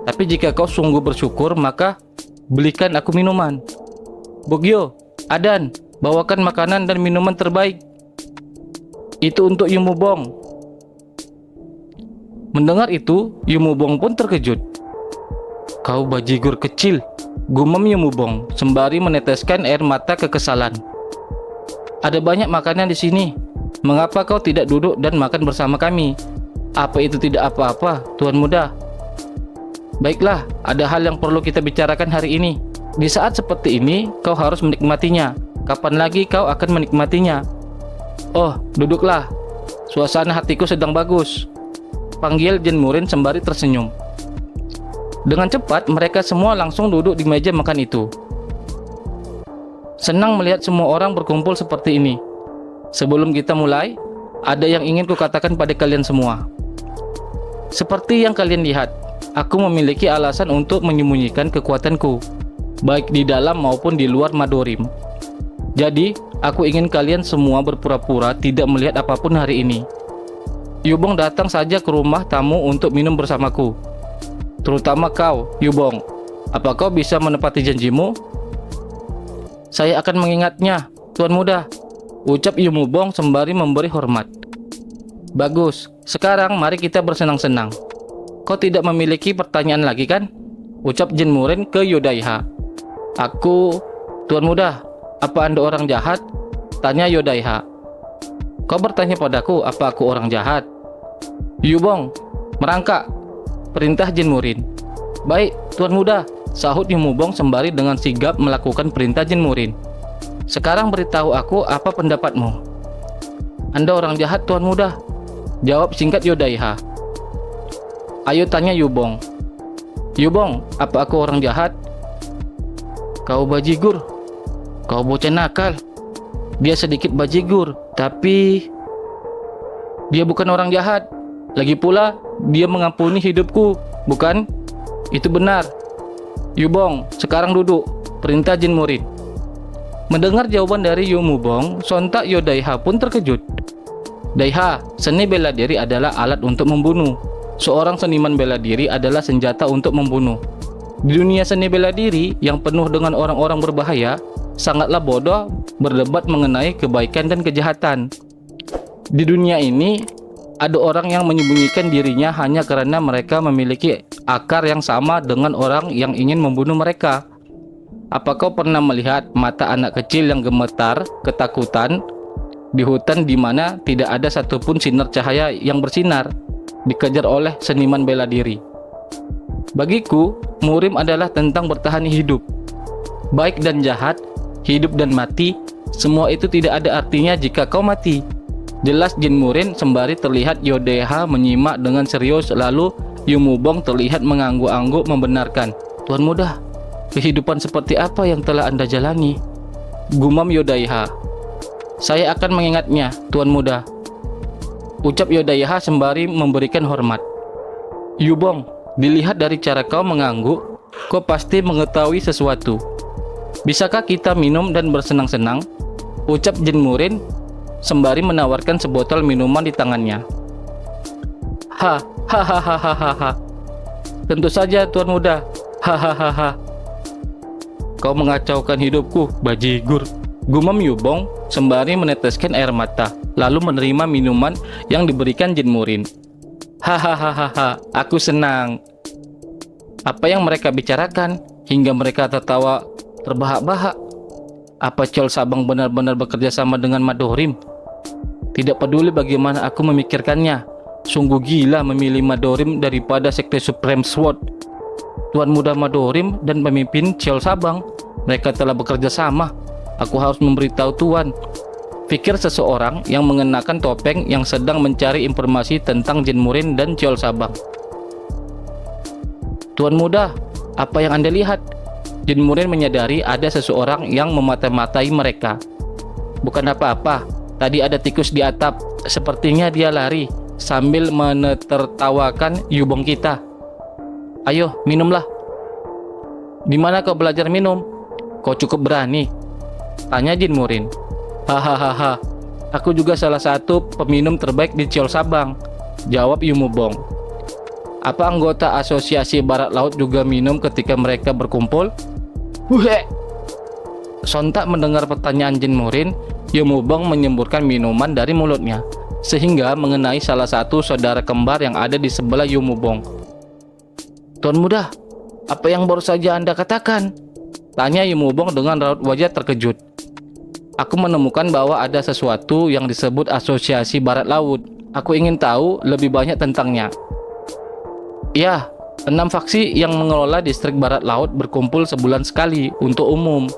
Tapi jika kau sungguh bersyukur, maka belikan aku minuman. Bogyo, Adan, bawakan makanan dan minuman terbaik. Itu untuk Yumubong. Mendengar itu, Yumubong pun terkejut. Kau bajigur kecil, gumam Yumubong sembari meneteskan air mata kekesalan. Ada banyak makanan di sini. Mengapa kau tidak duduk dan makan bersama kami? Apa itu tidak apa-apa, Tuan Muda? Baiklah, ada hal yang perlu kita bicarakan hari ini. Di saat seperti ini, kau harus menikmatinya. Kapan lagi kau akan menikmatinya? Oh, duduklah. Suasana hatiku sedang bagus, panggil Jin Murin sembari tersenyum. Dengan cepat, mereka semua langsung duduk di meja makan itu. Senang melihat semua orang berkumpul seperti ini. Sebelum kita mulai, ada yang ingin kukatakan pada kalian semua. Seperti yang kalian lihat, aku memiliki alasan untuk menyembunyikan kekuatanku, baik di dalam maupun di luar Madorim. Jadi, aku ingin kalian semua berpura-pura tidak melihat apapun hari ini. Yubong datang saja ke rumah tamu untuk minum bersamaku. Terutama kau, Yubong. Apa kau bisa menepati janjimu? Saya akan mengingatnya, Tuan Muda, ucap Yumubong sembari memberi hormat. Bagus, sekarang mari kita bersenang-senang. Kau tidak memiliki pertanyaan lagi kan? Ucap Jin Murin ke Yodaiha. Aku, Tuan Muda, apa Anda orang jahat? Tanya Yodaiha. Kau bertanya padaku apa aku orang jahat? Yubong, merangkak, perintah Jin Murin. Baik, Tuan Muda, sahut Yumubong sembari dengan sigap melakukan perintah Jin Murin. Sekarang beritahu aku apa pendapatmu. Anda orang jahat, Tuan Muda, jawab singkat Yodaiha. Ayo tanya Yubong. Yubong, apa aku orang jahat? Kau bajigur. Kau bocah nakal. Dia sedikit bajigur, tapi dia bukan orang jahat. Lagi pula, dia mengampuni hidupku, bukan? Itu benar. Yubong, sekarang duduk, perintah Jin Murin. Mendengar jawaban dari Yumubong, sontak Yodaiha pun terkejut. Daiha, seni bela diri adalah alat untuk membunuh. Seorang seniman bela diri adalah senjata untuk membunuh. Di dunia seni bela diri yang penuh dengan orang-orang berbahaya, sangatlah bodoh berdebat mengenai kebaikan dan kejahatan. Di dunia ini, ada orang yang menyembunyikan dirinya hanya karena mereka memiliki akar yang sama dengan orang yang ingin membunuh mereka. Apa kau pernah melihat mata anak kecil yang gemetar, ketakutan, di hutan di mana tidak ada satupun sinar cahaya yang bersinar, dikejar oleh seniman bela diri? Bagiku, Murim adalah tentang bertahan hidup. Baik dan jahat, hidup dan mati, semua itu tidak ada artinya jika kau mati. Jelas Jin Murin sembari terlihat Yodaiha menyimak dengan serius, lalu Yumubong terlihat mengangguk-angguk membenarkan. Tuan Muda, kehidupan seperti apa yang telah Anda jalani? Gumam Yodaiha. Saya akan mengingatnya, Tuan Muda, ucap Yodaiha sembari memberikan hormat. Yubong, dilihat dari cara kau mengangguk, kau pasti mengetahui sesuatu. Bisakah kita minum dan bersenang-senang? Ucap Jin Murin sembari menawarkan sebotol minuman di tangannya. Hahaha. Tentu saja, Tuan Muda. Hahaha. Kau mengacaukan hidupku, bajigur, gumam Yubong sembari meneteskan air mata, lalu menerima minuman yang diberikan Jin Murin. Hahaha, aku senang. Apa yang mereka bicarakan hingga mereka tertawa terbahak-bahak? Apa Chol Sabang benar-benar bekerja sama dengan Madorim? Tidak peduli bagaimana aku memikirkannya, sungguh gila memilih Madorim daripada Sekte Supreme Sword. Tuan Muda Madorim dan pemimpin Chol Sabang, mereka telah bekerja sama. Aku harus memberitahu Tuan, pikir seseorang yang mengenakan topeng yang sedang mencari informasi tentang Jin Murin dan Chol Sabang. Tuan Muda, apa yang Anda lihat? Jin Murin menyadari ada seseorang yang memata-matai mereka. Bukan apa-apa, tadi ada tikus di atap. Sepertinya dia lari sambil menertawakan Yubong kita. Ayo, minumlah. Di mana kau belajar minum? Kau cukup berani? Tanya Jin Murin. Hahaha, aku juga salah satu peminum terbaik di Ciol Sabang, jawab Yumubong. Apa anggota asosiasi barat laut juga minum ketika mereka berkumpul? Huhe! Sontak mendengar pertanyaan Jin Murin, Yumubong menyemburkan minuman dari mulutnya, sehingga mengenai salah satu saudara kembar yang ada di sebelah Yumubong. Tuan muda, apa yang baru saja Anda katakan? Tanya Yumubong dengan raut wajah terkejut. Aku menemukan bahwa ada sesuatu yang disebut asosiasi barat laut. Aku ingin tahu lebih banyak tentangnya. Ya, 6 faksi yang mengelola distrik barat laut berkumpul sebulan sekali untuk umum.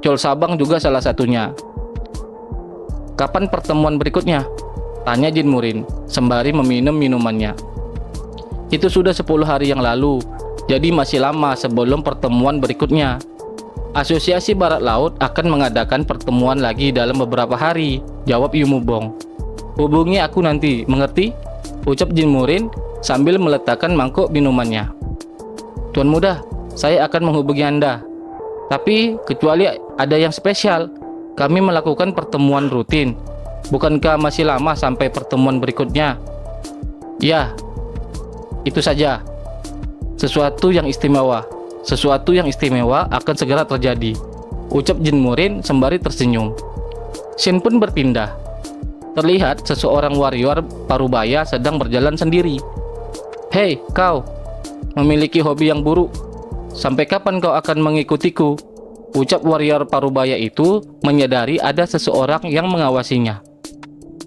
Ciol Sabang juga salah satunya. Kapan pertemuan berikutnya? Tanya Jin Murin sembari meminum minumannya. Itu sudah 10 hari yang lalu, jadi masih lama sebelum pertemuan berikutnya. Asosiasi Barat Laut akan mengadakan pertemuan lagi dalam beberapa hari, jawab Yumubong. Hubungi aku nanti, mengerti? Ucap Jin Murin sambil meletakkan mangkuk minumannya. Tuan muda, saya akan menghubungi Anda. Tapi kecuali ada yang spesial, kami melakukan pertemuan rutin. Bukankah masih lama sampai pertemuan berikutnya? Ya, itu saja. Sesuatu yang istimewa akan segera terjadi, ucap Jin Murin sembari tersenyum. Scene pun berpindah. Terlihat seseorang warrior parubaya sedang berjalan sendiri. Hei, kau memiliki hobi yang buruk. Sampai kapan kau akan mengikutiku? Ucap warrior parubaya itu menyadari ada seseorang yang mengawasinya.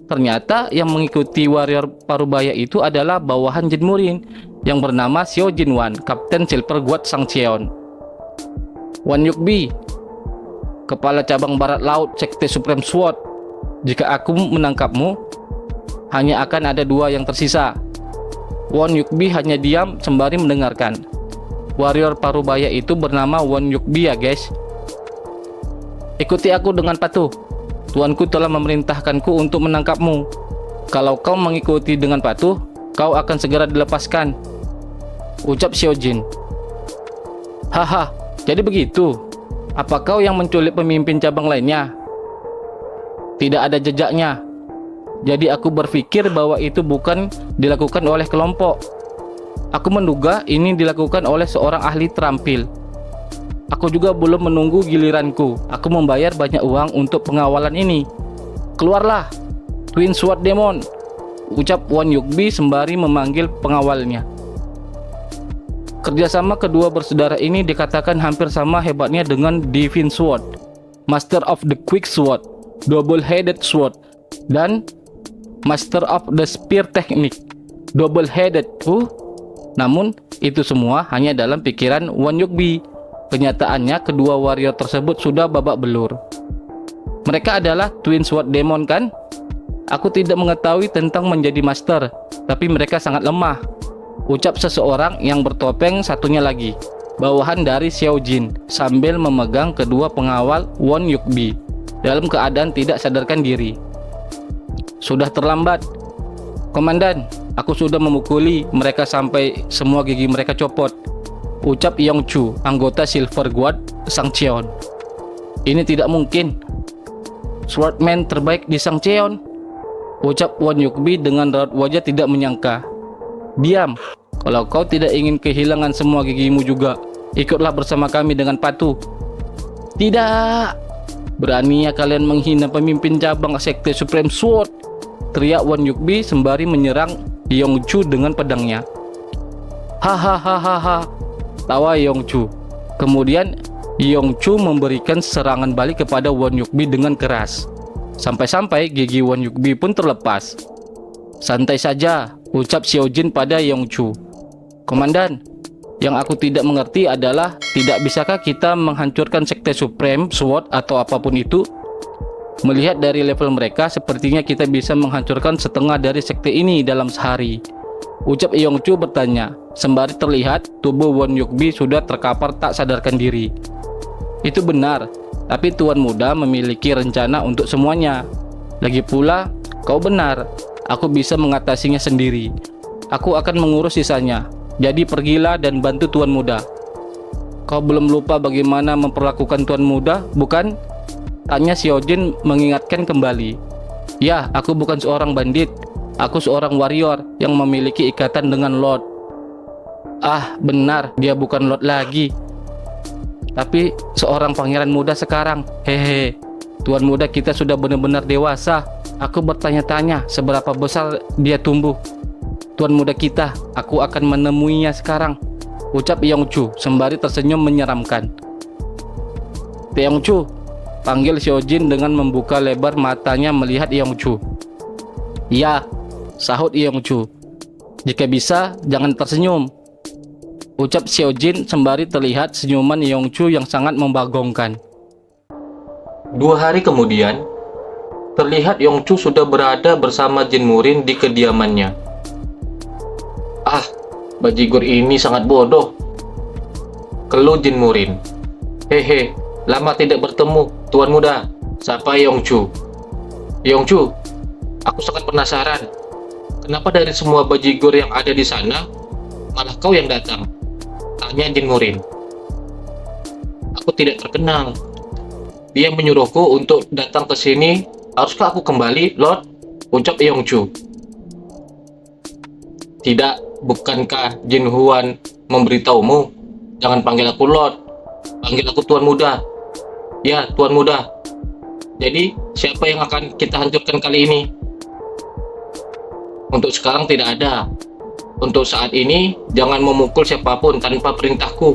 Ternyata yang mengikuti warrior parubaya itu adalah bawahan Jin Murin yang bernama Xiao Jinwan, Kapten Silver Guard Sangcheon. Wan Yukbi, Kepala Cabang Barat Laut Sekte Supreme Sword. Jika aku menangkapmu, hanya akan ada 2 yang tersisa. Wan Yukbi hanya diam sembari mendengarkan. Warrior parubaya itu bernama Wan Yukbi ya guys. Ikuti aku dengan patuh. Tuanku telah memerintahkanku untuk menangkapmu. Kalau kau mengikuti dengan patuh, kau akan segera dilepaskan, ucap Xiao Jin. Haha, jadi begitu. Apa kau yang menculik pemimpin cabang lainnya? Tidak ada jejaknya. Jadi aku berpikir bahwa itu bukan dilakukan oleh kelompok. Aku menduga ini dilakukan oleh seorang ahli terampil. Aku juga belum menunggu giliranku. Aku membayar banyak uang untuk pengawalan ini. Keluarlah, Twin Sword Demon, ucap Wan Yukbi sembari memanggil pengawalnya. Kerjasama kedua bersaudara ini dikatakan hampir sama hebatnya dengan Divine Sword, Master of the Quick Sword, Double-Headed Sword, dan Master of the Spear Technique, Double-Headed. Namun itu semua hanya dalam pikiran Wan Yukbi. Kenyataannya kedua warrior tersebut sudah babak belur. Mereka adalah Twin Sword Demon kan? Aku tidak mengetahui tentang menjadi master, tapi mereka sangat lemah, ucap seseorang yang bertopeng satunya lagi, bawahan dari Xiao Jin, sambil memegang kedua pengawal Wan Yukbi dalam keadaan tidak sadarkan diri. Sudah terlambat, Komandan. Aku sudah memukuli mereka sampai semua gigi mereka copot, ucap Yongchu, anggota Silver Guard Sangcheon. Ini tidak mungkin. Swordman terbaik di Sangcheon, ucap Wan Yukbi dengan raut wajah tidak menyangka. Diam. Kalau kau tidak ingin kehilangan semua gigimu juga, ikutlah bersama kami dengan patuh. Tidak. Beraninya kalian menghina pemimpin cabang Sekte Supreme Sword, teriak Wan Yukbi sembari menyerang Yongchu dengan pedangnya. Hahaha, tawa Yongchu. Kemudian Yongchu memberikan serangan balik kepada Wan Yukbi dengan keras, sampai-sampai gigi Wan Yukbi pun terlepas. Santai saja, ucap Xiao Jin pada Yongchu. Komandan, yang aku tidak mengerti adalah tidak bisakah kita menghancurkan Sekte Supreme Sword atau apapun itu? Melihat dari level mereka, sepertinya kita bisa menghancurkan setengah dari sekte ini dalam sehari, ucap Yongchu bertanya, sembari terlihat tubuh Wan Yukbi sudah terkapar tak sadarkan diri. Itu benar, tapi Tuan Muda memiliki rencana untuk semuanya. Lagi pula, Kau benar, aku bisa mengatasinya sendiri. Aku akan mengurus sisanya. Jadi pergilah dan bantu Tuan Muda. Kau belum lupa bagaimana memperlakukan Tuan Muda, bukan? Tanya Xiaojin mengingatkan kembali. Ya, aku bukan seorang bandit. Aku seorang warrior yang memiliki ikatan dengan Lord. Ah, benar, dia bukan Lord lagi, tapi seorang pangeran muda sekarang. Hehe, Tuan Muda kita sudah benar-benar dewasa. Aku bertanya-tanya seberapa besar dia tumbuh. Tuan Muda kita, aku akan menemuinya sekarang, ucap Yongchu sembari tersenyum menyeramkan. Yongchu, panggil Xiaojin dengan membuka lebar matanya melihat Yongchu. Ya, sahut Yongchu. Jika bisa, jangan tersenyum, ucap Xiaojin sembari terlihat senyuman Yongchu yang sangat membagongkan. 2 hari kemudian, terlihat Yongchu sudah berada bersama Jin Murin di kediamannya. Ah, bajigur ini sangat bodoh, keluh Jin Murin. Hehe, lama tidak bertemu, Tuan Muda, sapa Yongchu. Yongchu, aku sangat penasaran, kenapa dari semua bajigur yang ada di sana, malah kau yang datang? Tanya Jin Murin. Aku tidak terkenal. Dia menyuruhku untuk datang ke sini. Haruskah aku kembali, Lord? Ucap Yongchu. Tidak, bukankah Jin Huan memberitahumu? Jangan panggil aku Lord, panggil aku Tuan Muda. Ya, Tuan Muda. Jadi, siapa yang akan kita hancurkan kali ini? Untuk sekarang tidak ada. Untuk saat ini, jangan memukul siapapun tanpa perintahku.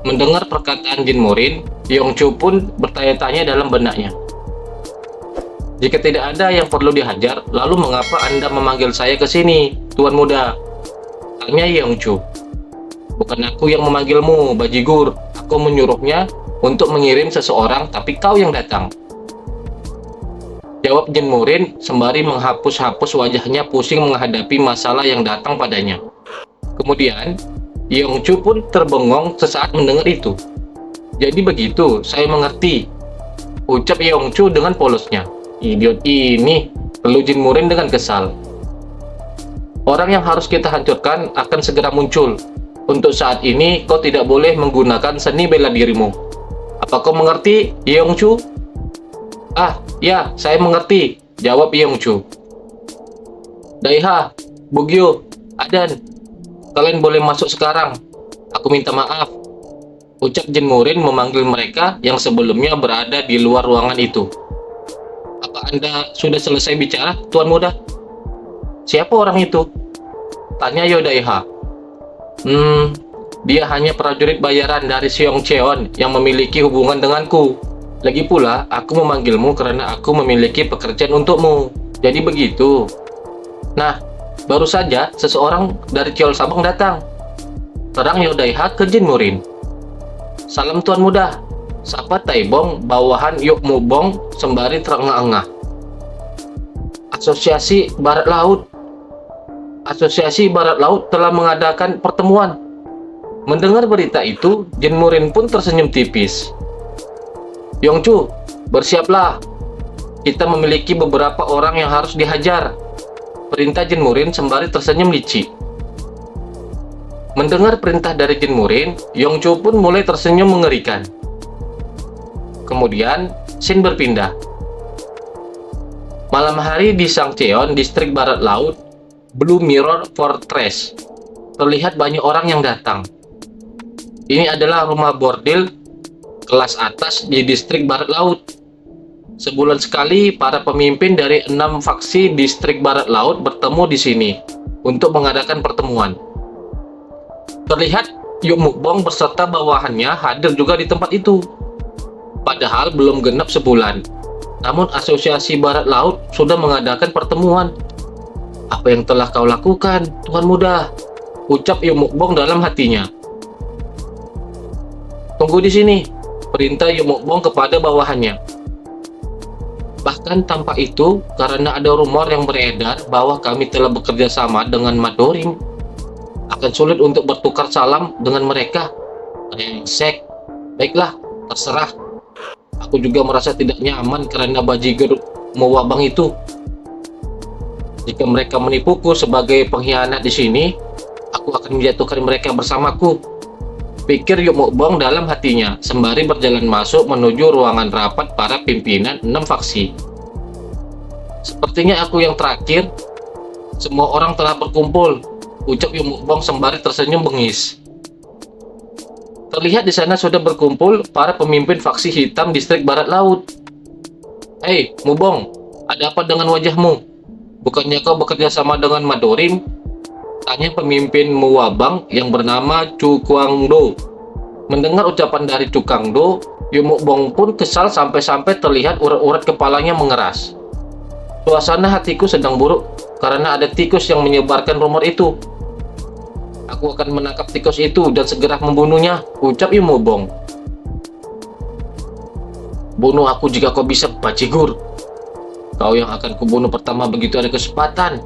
Mendengar perkataan Jin Murin, Yongchu pun bertanya-tanya dalam benaknya. Jika tidak ada yang perlu dihajar, lalu mengapa Anda memanggil saya ke sini, Tuan Muda? Tanya Yongchu. Bukan aku yang memanggilmu, bajigur. Aku menyuruhnya untuk mengirim seseorang, tapi kau yang datang. Jawab Jin Murin sembari menghapus-hapus wajahnya pusing menghadapi masalah yang datang padanya. Kemudian, Yongchu pun terbengong sesaat mendengar itu. Jadi begitu, saya mengerti, ucap Yongchu dengan polosnya. Idiot ini, keluh Jin Murin dengan kesal. Orang yang harus kita hancurkan akan segera muncul. Untuk saat ini, kau tidak boleh menggunakan seni bela dirimu. Apa kau mengerti, Yongchu? Ah, ya, saya mengerti, jawab Yongchu. Daiha, Bugyo, Adan, kalian boleh masuk sekarang. Aku minta maaf, ucap Jin Murin memanggil mereka yang sebelumnya berada di luar ruangan itu. Apa Anda sudah selesai bicara, Tuan Muda? Siapa orang itu? Tanya Yodaiha. Dia hanya prajurit bayaran dari Xiong Cheon yang memiliki hubungan denganku. Lagi pula, aku memanggilmu karena aku memiliki pekerjaan untukmu. Jadi begitu. Nah, baru saja seseorang dari Ciol Sabang datang. Terang Yodaiha ke Jin Murin. Salam Tuan Muda, sapa Taibong bawahan Yok Mubong sembari terengah-engah. Asosiasi Barat Laut telah mengadakan pertemuan. Mendengar berita itu, Jin Murin pun tersenyum tipis. Yongchu, bersiaplah. Kita memiliki beberapa orang yang harus dihajar. Perintah Jin Murin sembari tersenyum licik. Mendengar perintah dari Jin Murin, Yongchu pun mulai tersenyum mengerikan. Kemudian, scene berpindah. Malam hari di Sangcheon, distrik Barat Laut, Blue Mirror Fortress. Terlihat banyak orang yang datang. Ini adalah rumah bordil kelas atas di distrik Barat Laut. Sebulan sekali, para pemimpin dari 6 faksi distrik Barat Laut bertemu di sini untuk mengadakan pertemuan. Terlihat Yok Mukbong beserta bawahannya hadir juga di tempat itu. Padahal belum genap sebulan. Namun Asosiasi Barat Laut sudah mengadakan pertemuan. Apa yang telah kau lakukan, Tuan Muda? Ucap Yok Mukbong dalam hatinya. Tunggu di sini, perintah Yok Mukbong kepada bawahannya. Bahkan tanpa itu, karena ada rumor yang beredar bahwa kami telah bekerja sama dengan Madorim, akan sulit untuk bertukar salam dengan mereka. Brengsek. Baiklah, terserah. Aku juga merasa tidak nyaman karena bajigur Mowabang itu. Jika mereka menipuku sebagai pengkhianat di sini, aku akan menjatuhkan mereka bersamaku. Pikir Yu Mukbong dalam hatinya, sembari berjalan masuk menuju ruangan rapat para pimpinan 6 faksi. Sepertinya aku yang terakhir. Semua orang telah berkumpul, ucap Yu Mukbong sembari tersenyum bengis. Terlihat di sana sudah berkumpul para pemimpin faksi hitam distrik barat laut. Hei, Mubong, ada apa dengan wajahmu? Bukannya kau bekerja sama dengan Madorim? Tanya pemimpin Muwabang yang bernama Chu Kwangdo. Mendengar ucapan dari Chu Kwangdo, Yu Mukbong pun kesal sampai-sampai terlihat urat-urat kepalanya mengeras. Suasana hatiku sedang buruk karena ada tikus yang menyebarkan rumor itu. Aku akan menangkap tikus itu dan segera membunuhnya, ucap Yu Mukbong. Bunuh aku jika kau bisa, bajigur. Kau yang akan kubunuh pertama begitu ada kesempatan.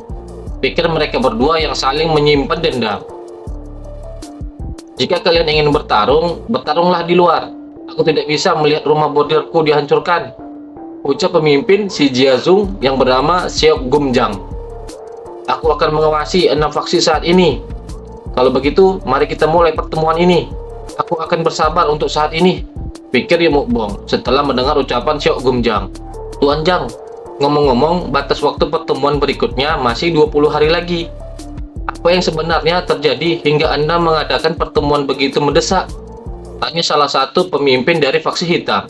Pikir mereka berdua yang saling menyimpan dendam. Jika kalian ingin bertarung, bertarunglah di luar. Aku tidak bisa melihat rumah bordirku dihancurkan, ucap pemimpin si Jiazung yang bernama Seok Gumjang. Aku akan mengawasi 6 faksi saat ini. Kalau begitu, mari kita mulai pertemuan ini. Aku akan bersabar untuk saat ini, pikir Yu Mukbong setelah mendengar ucapan Seok Gumjang. Tuan Jang, ngomong-ngomong, batas waktu pertemuan berikutnya masih 20 hari lagi. Apa yang sebenarnya terjadi hingga Anda mengadakan pertemuan begitu mendesak? Tanya salah satu pemimpin dari faksi hitam.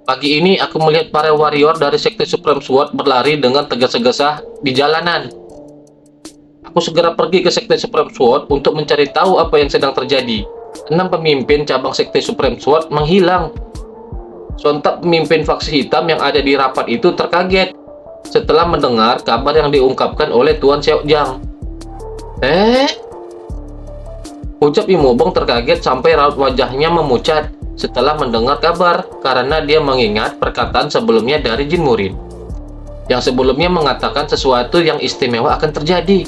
Pagi ini aku melihat para warrior dari Sekte Supreme Sword berlari dengan tergesa-gesa di jalanan. Aku segera pergi ke Sekte Supreme Sword untuk mencari tahu apa yang sedang terjadi. 6 pemimpin cabang Sekte Supreme Sword menghilang. Sontak pemimpin faksi hitam yang ada di rapat itu terkaget setelah mendengar kabar yang diungkapkan oleh Tuan Seok Jang. Ucap Yu Mukbong terkaget sampai raut wajahnya memucat setelah mendengar kabar karena dia mengingat perkataan sebelumnya dari Jin Murin yang sebelumnya mengatakan sesuatu yang istimewa akan terjadi.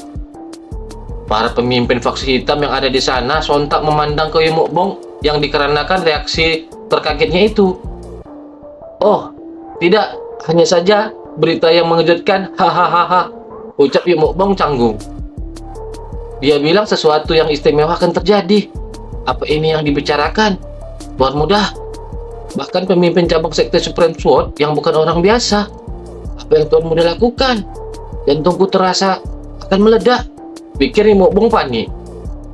Para pemimpin faksi hitam yang ada di sana sontak memandang ke Yu Mukbong yang dikarenakan reaksi terkagetnya itu. Oh, tidak, hanya saja berita yang mengejutkan, hahaha, ucap Yu Mukbong canggung. Dia bilang sesuatu yang istimewa akan terjadi. Apa ini yang dibicarakan? Tuan muda, bahkan pemimpin cabang Sekte Supreme Sword yang bukan orang biasa. Apa yang Tuan muda lakukan? Jantungku terasa akan meledak, pikir Yu Mukbong panik.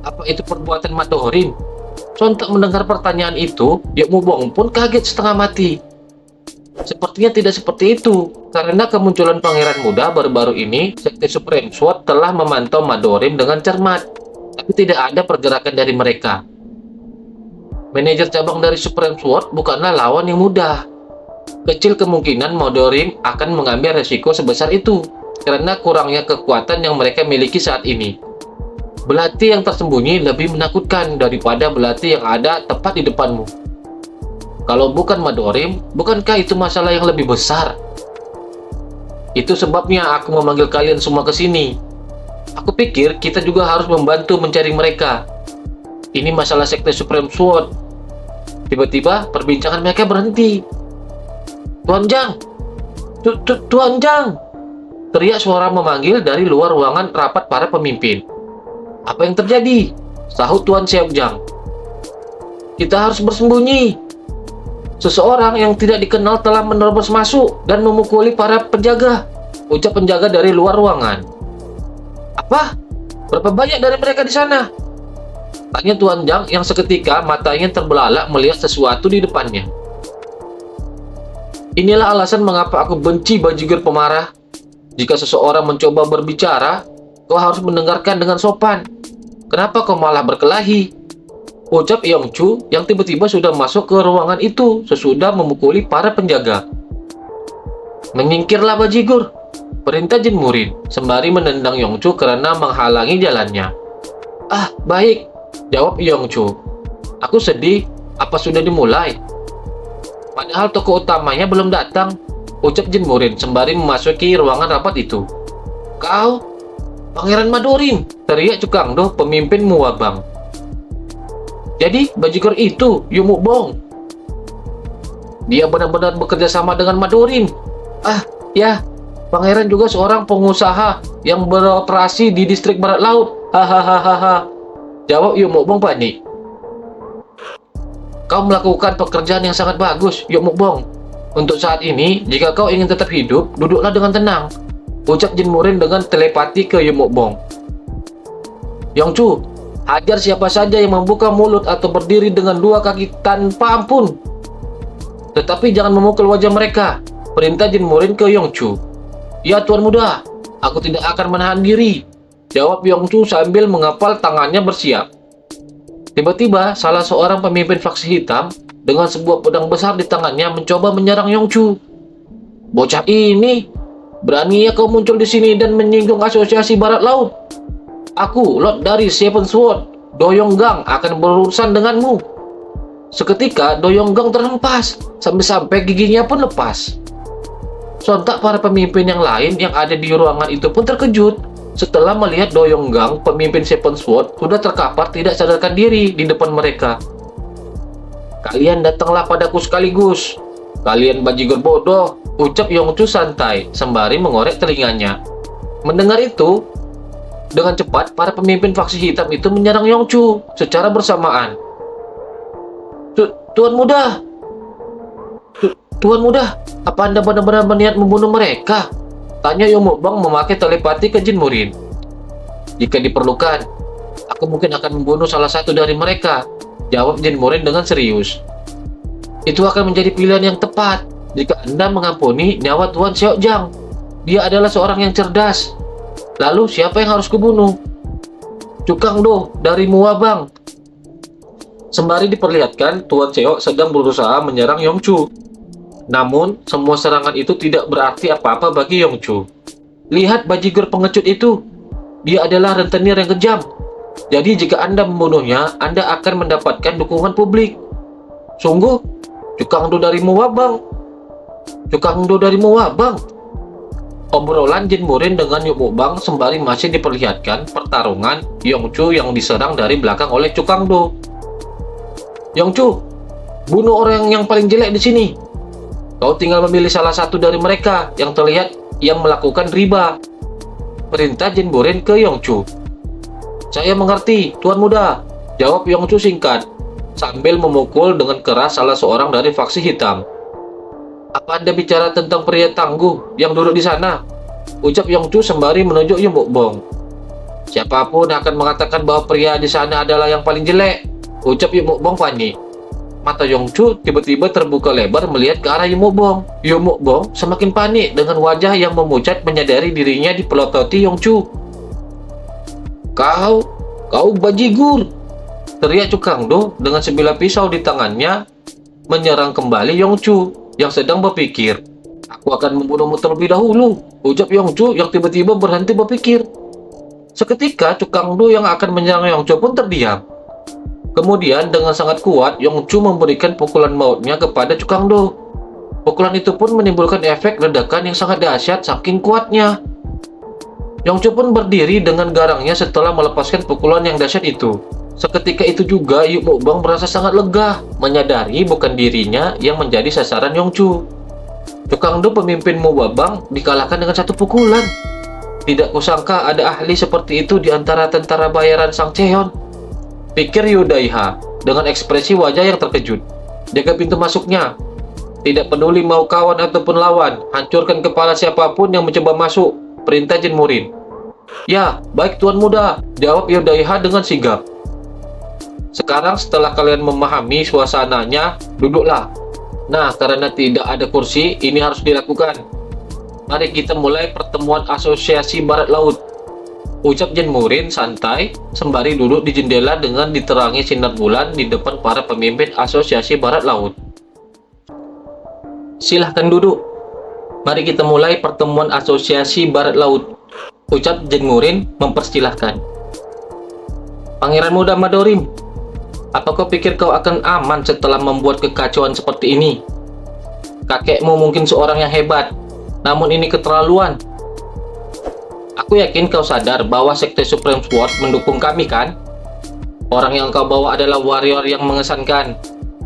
Apa itu perbuatan Madorim? Sontak mendengar pertanyaan itu, Yu Mukbong pun kaget setengah mati. Sepertinya tidak seperti itu, karena kemunculan pangeran muda baru-baru ini, Sekte Supreme Sword telah memantau Madorim dengan cermat, tapi tidak ada pergerakan dari mereka. Manajer cabang dari Supreme Sword bukanlah lawan yang mudah. Kecil kemungkinan Madorim akan mengambil resiko sebesar itu, karena kurangnya kekuatan yang mereka miliki saat ini. Belati yang tersembunyi lebih menakutkan daripada belati yang ada tepat di depanmu. Kalau bukan Madorim, bukankah itu masalah yang lebih besar? Itu sebabnya aku memanggil kalian semua ke sini. Aku pikir kita juga harus membantu mencari mereka. Ini masalah Sekte Supreme Sword. Tiba-tiba perbincangan mereka berhenti. Tuan Jang! Tuan Jang! Teriak suara memanggil dari luar ruangan rapat para pemimpin. Apa yang terjadi? Sahut Tuan Seok Jang. Kita harus bersembunyi. Seseorang yang tidak dikenal telah menerobos masuk dan memukuli para penjaga, ucap penjaga dari luar ruangan. Apa? Berapa banyak dari mereka di sana? Tanya Tuan Jang yang seketika matanya terbelalak melihat sesuatu di depannya. Inilah alasan mengapa aku benci bajigur pemarah. Jika seseorang mencoba berbicara, kau harus mendengarkan dengan sopan. Kenapa kau malah berkelahi? Ucap Yongchu yang tiba-tiba sudah masuk ke ruangan itu sesudah memukuli para penjaga. Menyingkirlah bajigur, perintah Jin Murin sembari menendang Yongchu karena menghalangi jalannya. Ah, baik, jawab Yongchu. Aku sedih, apa sudah dimulai? Padahal tokoh utamanya belum datang, ucap Jin Murin sembari memasuki ruangan rapat itu. Kau, Pangeran Madorim, teriak Chu Kwangdo, pemimpin Muwabang. Jadi, bajigur itu, Yu Mukbong. Dia benar-benar bekerja sama dengan Madorim. Ah, ya, Pangeran juga seorang pengusaha yang beroperasi di distrik barat laut. Hahaha. Jawab Yu Mokbong panik. Kau melakukan pekerjaan yang sangat bagus, Yu Mokbong. Untuk saat ini, jika kau ingin tetap hidup, duduklah dengan tenang. Ucap Jin Murin dengan telepati ke Yu Mokbong. Yongchu, hajar siapa saja yang membuka mulut atau berdiri dengan dua kaki tanpa ampun. Tetapi jangan memukul wajah mereka, perintah Jin Murin ke Yongchu. Ya Tuan Muda, aku tidak akan menahan diri, jawab Yongchu sambil mengepal tangannya bersiap. Tiba-tiba, salah seorang pemimpin faksi hitam dengan sebuah pedang besar di tangannya mencoba menyerang Yongchu. Bocah ini, beraninya kau muncul di sini dan menyinggung asosiasi barat laut. Aku, Lord dari Seven Sword, Do Yonggang akan berurusan denganmu. Seketika, Do Yonggang terhempas, sampai-sampai giginya pun lepas. Sontak para pemimpin yang lain yang ada di ruangan itu pun terkejut setelah melihat Do Yonggang, pemimpin Seven Sword, sudah terkapar tidak sadarkan diri di depan mereka. Kalian datanglah padaku sekaligus. Kalian bajigur bodoh, ucap Yongchu santai sembari mengorek telinganya. Mendengar itu, dengan cepat para pemimpin faksi hitam itu menyerang Yongchu secara bersamaan. Tuan Muda, Tuan Muda, apa Anda benar-benar berniat membunuh mereka? Tanya Yu Mokbong memakai telepati ke Jin Murin. Jika diperlukan, aku mungkin akan membunuh salah satu dari mereka, jawab Jin Murin dengan serius. Itu akan menjadi pilihan yang tepat jika Anda mengampuni nyawa Tuan Xiaojang. Dia adalah seorang yang cerdas. Lalu siapa yang harus kubunuh? Cukang Do dari Muabang. Sembari diperlihatkan Tuan Seo sedang berusaha menyerang Yongchu. Namun, semua serangan itu tidak berarti apa-apa bagi Yongchu. Lihat bajigur pengecut itu. Dia adalah rentenir yang kejam. Jadi jika Anda membunuhnya, Anda akan mendapatkan dukungan publik. Sungguh, Cukang Do dari Muabang. Cukang Do dari Muabang. Obrolan Jin Murin dengan Yu Mokbong sembari masih diperlihatkan pertarungan Yongchu yang diserang dari belakang oleh Cukang Do. Yongchu, bunuh orang yang paling jelek di sini. Kau tinggal memilih salah satu dari mereka yang terlihat yang melakukan riba. Perintah Jin Murin ke Yongchu. Saya mengerti, Tuan Muda, jawab Yongchu singkat, sambil memukul dengan keras salah seorang dari faksi hitam. Apa Anda bicara tentang pria tangguh yang duduk di sana? Ucap Yongchu sembari menunjuk Yu Mokbong. Siapapun akan mengatakan bahwa pria di sana adalah yang paling jelek, ucap Yu Mokbong panik. Mata Yongchu tiba-tiba terbuka lebar melihat ke arah Yu Mokbong. Yu Mokbong semakin panik dengan wajah yang memucat menyadari dirinya dipelototi Yongchu. Kau bajigur, teriak Cukang Do dengan sebilah pisau di tangannya menyerang kembali Yongchu yang sedang berpikir. Aku akan membunuhmu terlebih dahulu, ucap Yongchu yang tiba-tiba berhenti berpikir. Seketika Cukang Do yang akan menyerang Yongchu pun terdiam. Kemudian dengan sangat kuat Yongchu memberikan pukulan mautnya kepada Cukang Do. Pukulan itu pun menimbulkan efek ledakan yang sangat dahsyat saking kuatnya. Yongchu pun berdiri dengan garangnya setelah melepaskan pukulan yang dahsyat itu. Seketika itu juga Yu Mokbong merasa sangat lega, menyadari bukan dirinya yang menjadi sasaran Yongchu. Cukang Do pemimpin Muabang dikalahkan dengan satu pukulan. Tidak kusangka ada ahli seperti itu di antara tentara bayaran Sang Cheon, pikir Yu Daiha dengan ekspresi wajah yang terkejut. Jaga pintu masuknya. Tidak peduli mau kawan ataupun lawan, hancurkan kepala siapapun yang mencoba masuk, perintah Jin Murin. Ya, baik Tuan Muda, jawab Yu Daiha dengan sigap. Sekarang setelah kalian memahami suasananya, duduklah. Nah, karena tidak ada kursi, ini harus dilakukan. Mari kita mulai pertemuan asosiasi barat laut, ucap Jin Murin santai sembari duduk di jendela dengan diterangi sinar bulan di depan para pemimpin asosiasi barat laut. Silahkan duduk. Mari kita mulai pertemuan asosiasi barat laut, ucap Jin Murin mempersilahkan. Pangeran Muda Madorim, apa kau pikir kau akan aman setelah membuat kekacauan seperti ini? Kakekmu mungkin seorang yang hebat, namun ini keterlaluan. Aku yakin kau sadar bahwa Sekte Supreme Sword mendukung kami, kan? Orang yang kau bawa adalah warrior yang mengesankan.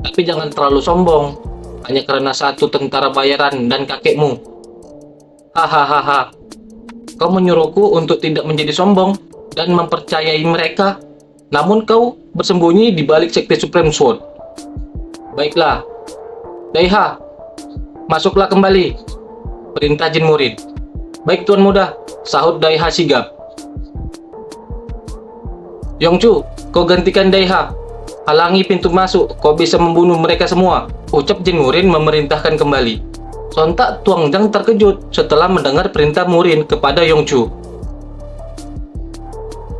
Tapi jangan terlalu sombong, hanya karena satu tentara bayaran dan kakekmu. Hahaha. Kau menyuruhku untuk tidak menjadi sombong dan mempercayai mereka. Namun kau bersembunyi di balik Sekte Supreme Sword. Baiklah. Daiha, masuklah kembali. Perintah Jin Murid. Baik Tuan Muda, sahut Daiha sigap. Yongchu, kau gantikan Daiha. Halangi pintu masuk, kau bisa membunuh mereka semua. Ucap Jin Murin memerintahkan kembali. Sontak Tuan Zhang terkejut setelah mendengar perintah Murin kepada Yongchu.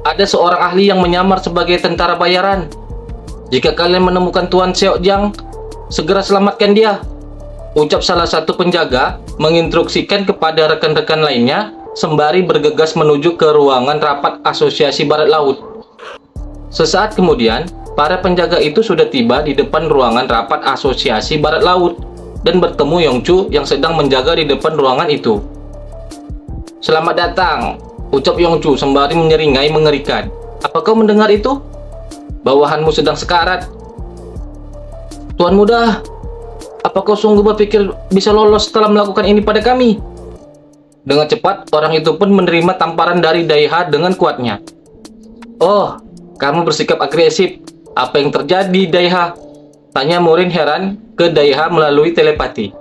Ada seorang ahli yang menyamar sebagai tentara bayaran. Jika kalian menemukan Tuan Seok Jiang, segera selamatkan dia. Ucap salah satu penjaga menginstruksikan kepada rekan-rekan lainnya sembari bergegas menuju ke ruangan rapat Asosiasi Barat Laut. Sesaat kemudian, para penjaga itu sudah tiba di depan ruangan rapat Asosiasi Barat Laut dan bertemu Yongchu yang sedang menjaga di depan ruangan itu. Selamat datang, ucap Yongchu sembari menyeringai mengerikan. Apa kau mendengar itu? Bawahanmu sedang sekarat. Tuan Muda, apa kau sungguh berpikir bisa lolos setelah melakukan ini pada kami? Dengan cepat, orang itu pun menerima tamparan dari Daiha dengan kuatnya. Oh, kamu bersikap agresif. Apa yang terjadi, Daiha? Tanya Murin heran ke Daiha melalui telepati.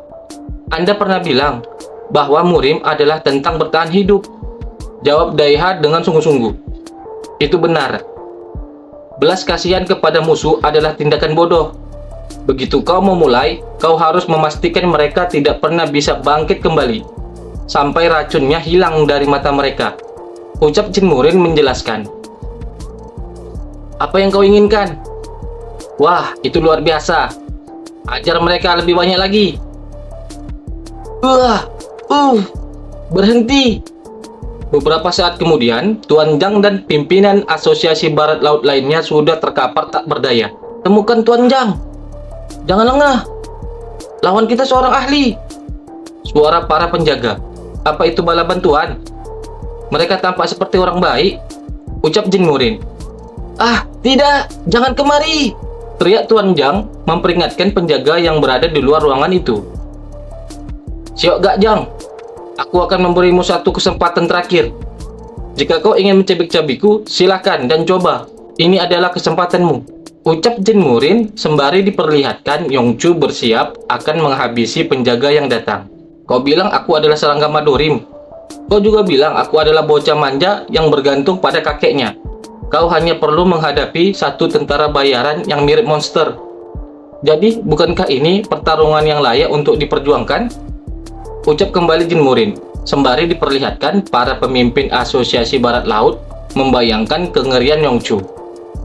Anda pernah bilang bahwa Murim adalah tentang bertahan hidup. Jawab Daiha dengan sungguh-sungguh. Itu benar. Belas kasihan kepada musuh adalah tindakan bodoh. Begitu kau memulai, kau harus memastikan mereka tidak pernah bisa bangkit kembali sampai racunnya hilang dari mata mereka. Ucap Jin Murin menjelaskan. Apa yang kau inginkan? Wah, itu luar biasa. Ajar mereka lebih banyak lagi. Berhenti. Beberapa saat kemudian, Tuan Zhang dan pimpinan Asosiasi Barat Laut lainnya sudah terkapar tak berdaya. Temukan Tuan Zhang. Jangan lengah. Lawan kita seorang ahli. Suara para penjaga. Apa itu bala bantuan? Mereka tampak seperti orang baik. Ucap Jin Murin. Ah, tidak. Jangan kemari. Teriak Tuan Zhang memperingatkan penjaga yang berada di luar ruangan itu. Seok Gak Zhang, aku akan memberimu satu kesempatan terakhir. Jika kau ingin mencabik-cabikku, silakan dan coba. Ini adalah kesempatanmu. Ucap Jin Murin sembari diperlihatkan Yongchu bersiap akan menghabisi penjaga yang datang. Kau bilang aku adalah serangga Madorim. Kau juga bilang aku adalah bocah manja yang bergantung pada kakeknya. Kau hanya perlu menghadapi satu tentara bayaran yang mirip monster. Jadi, bukankah ini pertarungan yang layak untuk diperjuangkan? Ucap kembali Jin Murin, sembari diperlihatkan para pemimpin Asosiasi Barat Laut membayangkan kengerian Yongchu.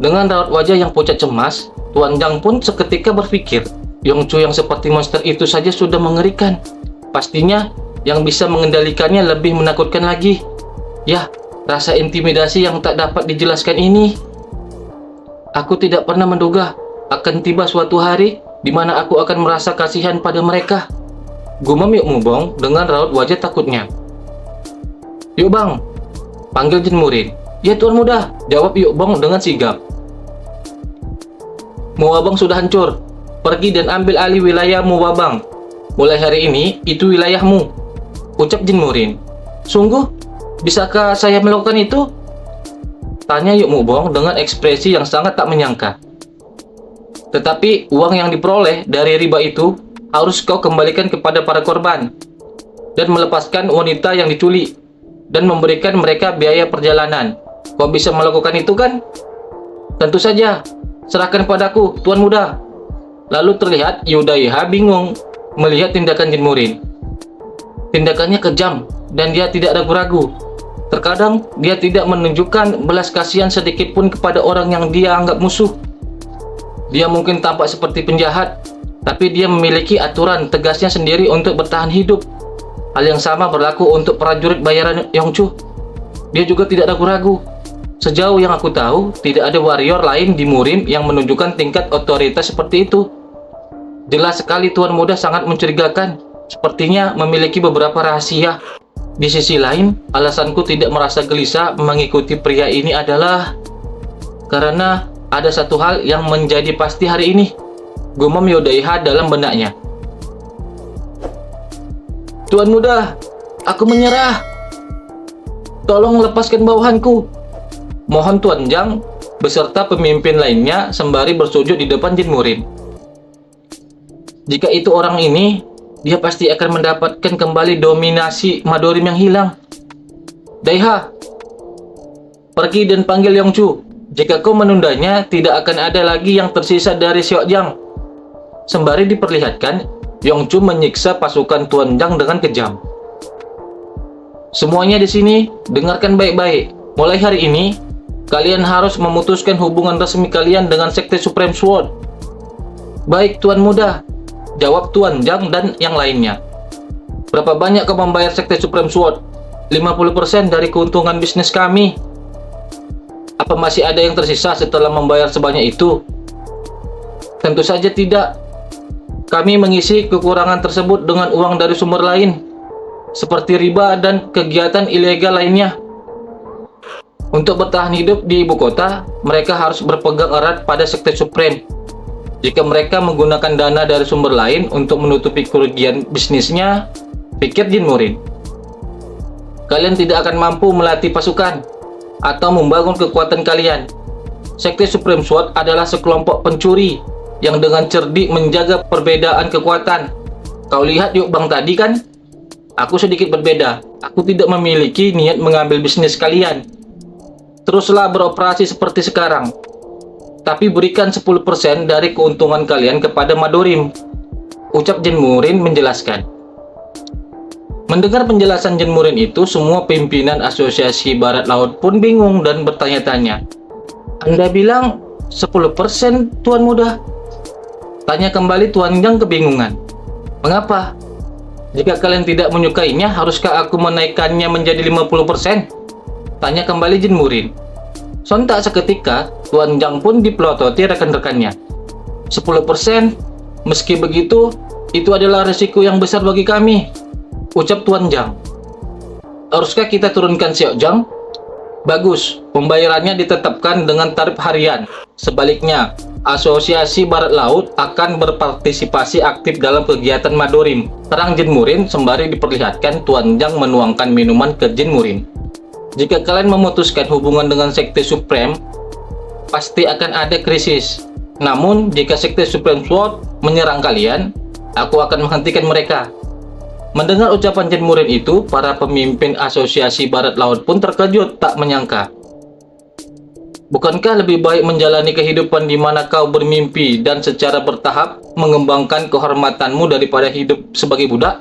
Dengan raut wajah yang pucat cemas, Tuan Zhang pun seketika berpikir, Yongchu yang seperti monster itu saja sudah mengerikan. Pastinya, yang bisa mengendalikannya lebih menakutkan lagi. Yah, rasa intimidasi yang tak dapat dijelaskan ini. Aku tidak pernah menduga akan tiba suatu hari di mana aku akan merasa kasihan pada mereka. Gumam Yuk Mubong dengan raut wajah takutnya. Yuk Bang, panggil Jin Murin. Ya Tuan Muda, jawab Yuk Bong dengan sigap. Muwabang sudah hancur. Pergi dan ambil alih wilayah Muwabang. Mulai hari ini, itu wilayahmu. Ucap Jin Murin. Sungguh? Bisakah saya melakukan itu? Tanya Yuk Mubong dengan ekspresi yang sangat tak menyangka. Tetapi uang yang diperoleh dari riba itu harus kau kembalikan kepada para korban dan melepaskan wanita yang diculik dan memberikan mereka biaya perjalanan. Kau bisa melakukan itu kan? Tentu saja. Serahkan padaku, Tuan Muda. Lalu terlihat Daiha bingung melihat tindakan Jin Murin. Tindakannya kejam dan dia tidak ragu-ragu. Terkadang dia tidak menunjukkan belas kasihan sedikit pun kepada orang yang dia anggap musuh. Dia mungkin tampak seperti penjahat, tapi dia memiliki aturan tegasnya sendiri untuk bertahan hidup. Hal yang sama berlaku untuk prajurit bayaran Yongchu. Dia juga tidak ragu-ragu. Sejauh yang aku tahu, tidak ada warrior lain di Murim yang menunjukkan tingkat otoritas seperti itu. Jelas sekali Tuan Muda sangat mencurigakan. Sepertinya memiliki beberapa rahasia. Di sisi lain, alasanku tidak merasa gelisah mengikuti pria ini adalah karena ada satu hal yang menjadi pasti hari ini. Gumam Daiha dalam benaknya. Tuan Muda, Aku menyerah. Tolong lepaskan bawahanku. Mohon Tuan Zhang beserta pemimpin lainnya sembari bersujud di depan Jin Murin. Jika itu orang ini, dia pasti akan mendapatkan kembali dominasi Madorim yang hilang. Daiha, pergi dan panggil Yongchu. Jika kau menundanya, tidak akan ada lagi yang tersisa dari Xiaojiang. Sembari diperlihatkan, Yongchu menyiksa pasukan Tuan Zhang dengan kejam. Semuanya di sini, dengarkan baik-baik. Mulai hari ini, kalian harus memutuskan hubungan resmi kalian dengan Sekte Supreme Sword. Baik, Tuan Muda, jawab Tuan Zhang dan yang lainnya. Berapa banyak kau membayar Sekte Supreme Sword? 50% dari keuntungan bisnis kami. Apa masih ada yang tersisa setelah membayar sebanyak itu? Tentu saja tidak. Kami mengisi kekurangan tersebut dengan uang dari sumber lain, seperti riba dan kegiatan ilegal lainnya. Untuk bertahan hidup di ibu kota, mereka harus berpegang erat pada Sekte Supreme. Jika mereka menggunakan dana dari sumber lain untuk menutupi kerugian bisnisnya, pikir Jin Murin, kalian tidak akan mampu melatih pasukan atau membangun kekuatan kalian. Sekte Supreme Sword adalah sekelompok pencuri yang dengan cerdik menjaga perbedaan kekuatan. Kau lihat Yuk Bang tadi kan? Aku sedikit berbeda. Aku tidak memiliki niat mengambil bisnis kalian. Teruslah beroperasi seperti sekarang. Tapi berikan 10% dari keuntungan kalian kepada Madorim, ucap Jin Murin menjelaskan. Mendengar penjelasan Jin Murin itu, semua pimpinan asosiasi Barat Laut pun bingung dan bertanya-tanya. Anda bilang 10%, Tuan Muda? Tanya kembali Tuan Zhang kebingungan. Mengapa? Jika kalian tidak menyukainya, haruskah aku menaikkannya menjadi 50%? Tanya kembali Jin Murin. Sontak seketika, Tuan Zhang pun dipelototi rekan-rekannya. 10%? Meski begitu, itu adalah risiko yang besar bagi kami, ucap Tuan Zhang. Haruskah kita turunkan Xiaojiang? Bagus, pembayarannya ditetapkan dengan tarif harian. Sebaliknya, Asosiasi Barat Laut akan berpartisipasi aktif dalam kegiatan Madorim, terang Jin Murin sembari diperlihatkan Tuan Zhang menuangkan minuman ke Jin Murin. Jika kalian memutuskan hubungan dengan Sekte Supreme, pasti akan ada krisis. Namun, jika Sekte Supreme Sword menyerang kalian, aku akan menghentikan mereka. Mendengar ucapan Jin Murin itu, para pemimpin Asosiasi Barat Laut pun terkejut tak menyangka. Bukankah lebih baik menjalani kehidupan di mana kau bermimpi dan secara bertahap mengembangkan kehormatanmu daripada hidup sebagai budak?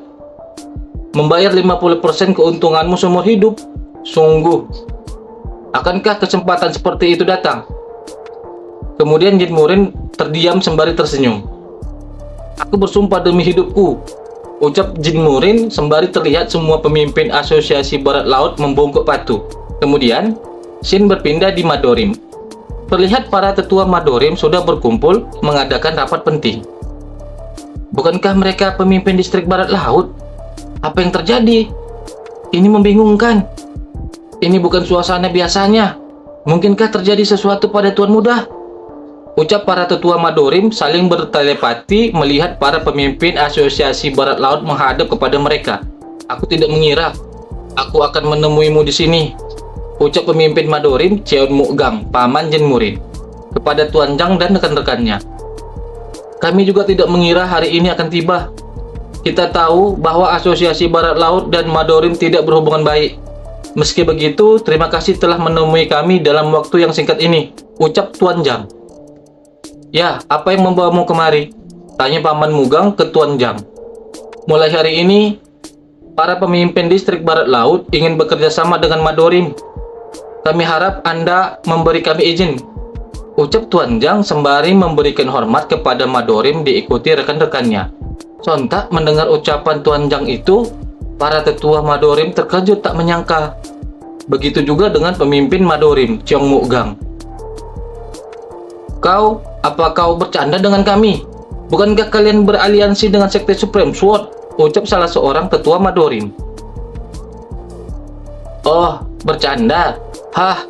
Membayar 50% keuntunganmu seumur hidup? Sungguh, akankah kesempatan seperti itu datang? Kemudian Jin Murin terdiam sembari tersenyum. Aku bersumpah demi hidupku, ucap Jin Murin sembari terlihat semua pemimpin Asosiasi Barat Laut membungkuk patuh. Kemudian, scene berpindah di Madorim. Terlihat para tetua Madorim sudah berkumpul mengadakan rapat penting. Bukankah mereka pemimpin distrik Barat Laut? Apa yang terjadi? Ini membingungkan. Ini bukan suasana biasanya. Mungkinkah terjadi sesuatu pada Tuan Muda? Ucap para tetua Madorim saling bertelepati melihat para pemimpin Asosiasi Barat Laut menghadap kepada mereka. Aku tidak mengira aku akan menemuimu di sini, ucap pemimpin Madorim Cheon Mukgang, paman Jin Murin, kepada Tuan Zhang dan rekan-rekannya. Kami juga tidak mengira hari ini akan tiba. Kita tahu bahwa Asosiasi Barat Laut dan Madorim tidak berhubungan baik. Meski begitu, terima kasih telah menemui kami dalam waktu yang singkat ini, ucap Tuan Zhang. Ya, apa yang membawamu kemari? Tanya paman Mugang ke Tuan Zhang. Mulai hari ini, para pemimpin distrik Barat Laut ingin bekerja sama dengan Madorim. Kami harap Anda memberi kami izin, ucap Tuan Zhang sembari memberikan hormat kepada Madorim diikuti rekan-rekannya. Sontak mendengar ucapan Tuan Zhang itu, para tetua Madorim terkejut tak menyangka. Begitu juga dengan pemimpin Madorim, Cheon Mukgang. Apa kau bercanda dengan kami? Bukankah kalian beraliansi dengan Sekte Supreme Sword? Ucap salah seorang tetua Madorim. Oh, bercanda? Hah?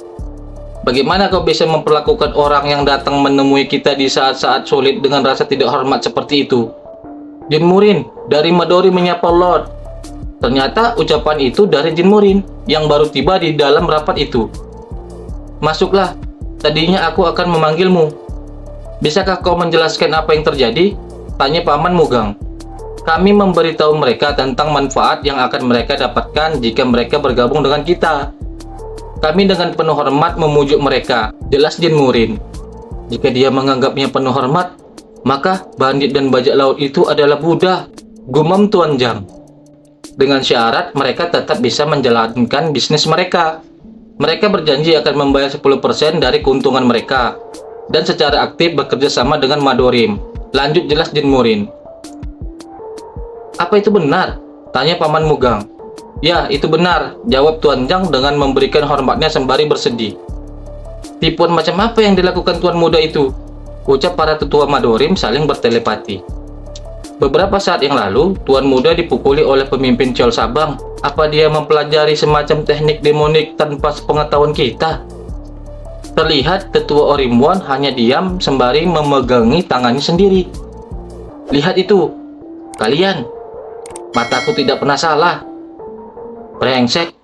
Bagaimana kau bisa memperlakukan orang yang datang menemui kita di saat-saat sulit dengan rasa tidak hormat seperti itu? Jin Murin dari Madorim menyapa Lord. Ternyata ucapan itu dari Jin Murin yang baru tiba di dalam rapat itu. "Masuklah, tadinya aku akan memanggilmu. Bisakah kau menjelaskan apa yang terjadi?" tanya Paman Mugang. "Kami memberitahu mereka tentang manfaat yang akan mereka dapatkan jika mereka bergabung dengan kita. Kami dengan penuh hormat memujuk mereka," jelas Jin Murin. "Jika dia menganggapnya penuh hormat, maka bandit dan bajak laut itu adalah Buddha," gumam Tuan Jang. "Dengan syarat mereka tetap bisa menjalankan bisnis mereka. Mereka berjanji akan membayar 10% dari keuntungan mereka dan secara aktif bekerja sama dengan Madorim," lanjut jelas Jin Murin. "Apa itu benar?" tanya Paman Mugang. "Ya, itu benar," jawab Tuan Jang dengan memberikan hormatnya sembari bersedih. "Tipuan macam apa yang dilakukan Tuan Muda itu?" ucap para tetua Madorim saling bertelepati. "Beberapa saat yang lalu, Tuan Muda dipukuli oleh pemimpin Ciol Sabang. Apa dia mempelajari semacam teknik demonik tanpa sepengetahuan kita?" Terlihat tetua Orimwan hanya diam sembari memegangi tangannya sendiri. "Lihat itu, kalian. Mataku tidak pernah salah." "Brengsek."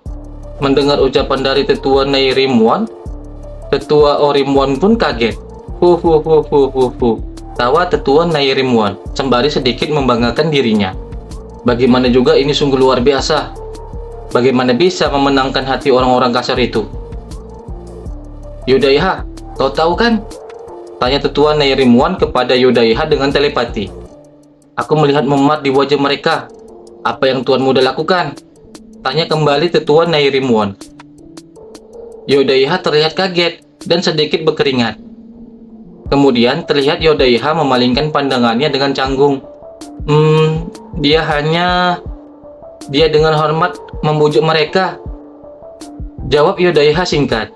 Mendengar ucapan dari tetua Nei Rimwan, tetua Orimwan pun kaget. Tawa tetua Nei Rimwan sembari sedikit membanggakan dirinya. Bagaimana juga ini sungguh luar biasa. Bagaimana bisa memenangkan hati orang-orang kasar itu? "Yodaiha, kau tahu kan?" tanya tetua Nei Rimwan kepada Yodaiha dengan telepati. "Aku melihat memar di wajah mereka. Apa yang Tuan Muda lakukan?" tanya kembali tetua Nei Rimwan. Yodaiha terlihat kaget dan sedikit berkeringat. Kemudian terlihat Yodaiha memalingkan pandangannya dengan canggung. Dia dengan hormat membujuk mereka," jawab Yodaiha singkat.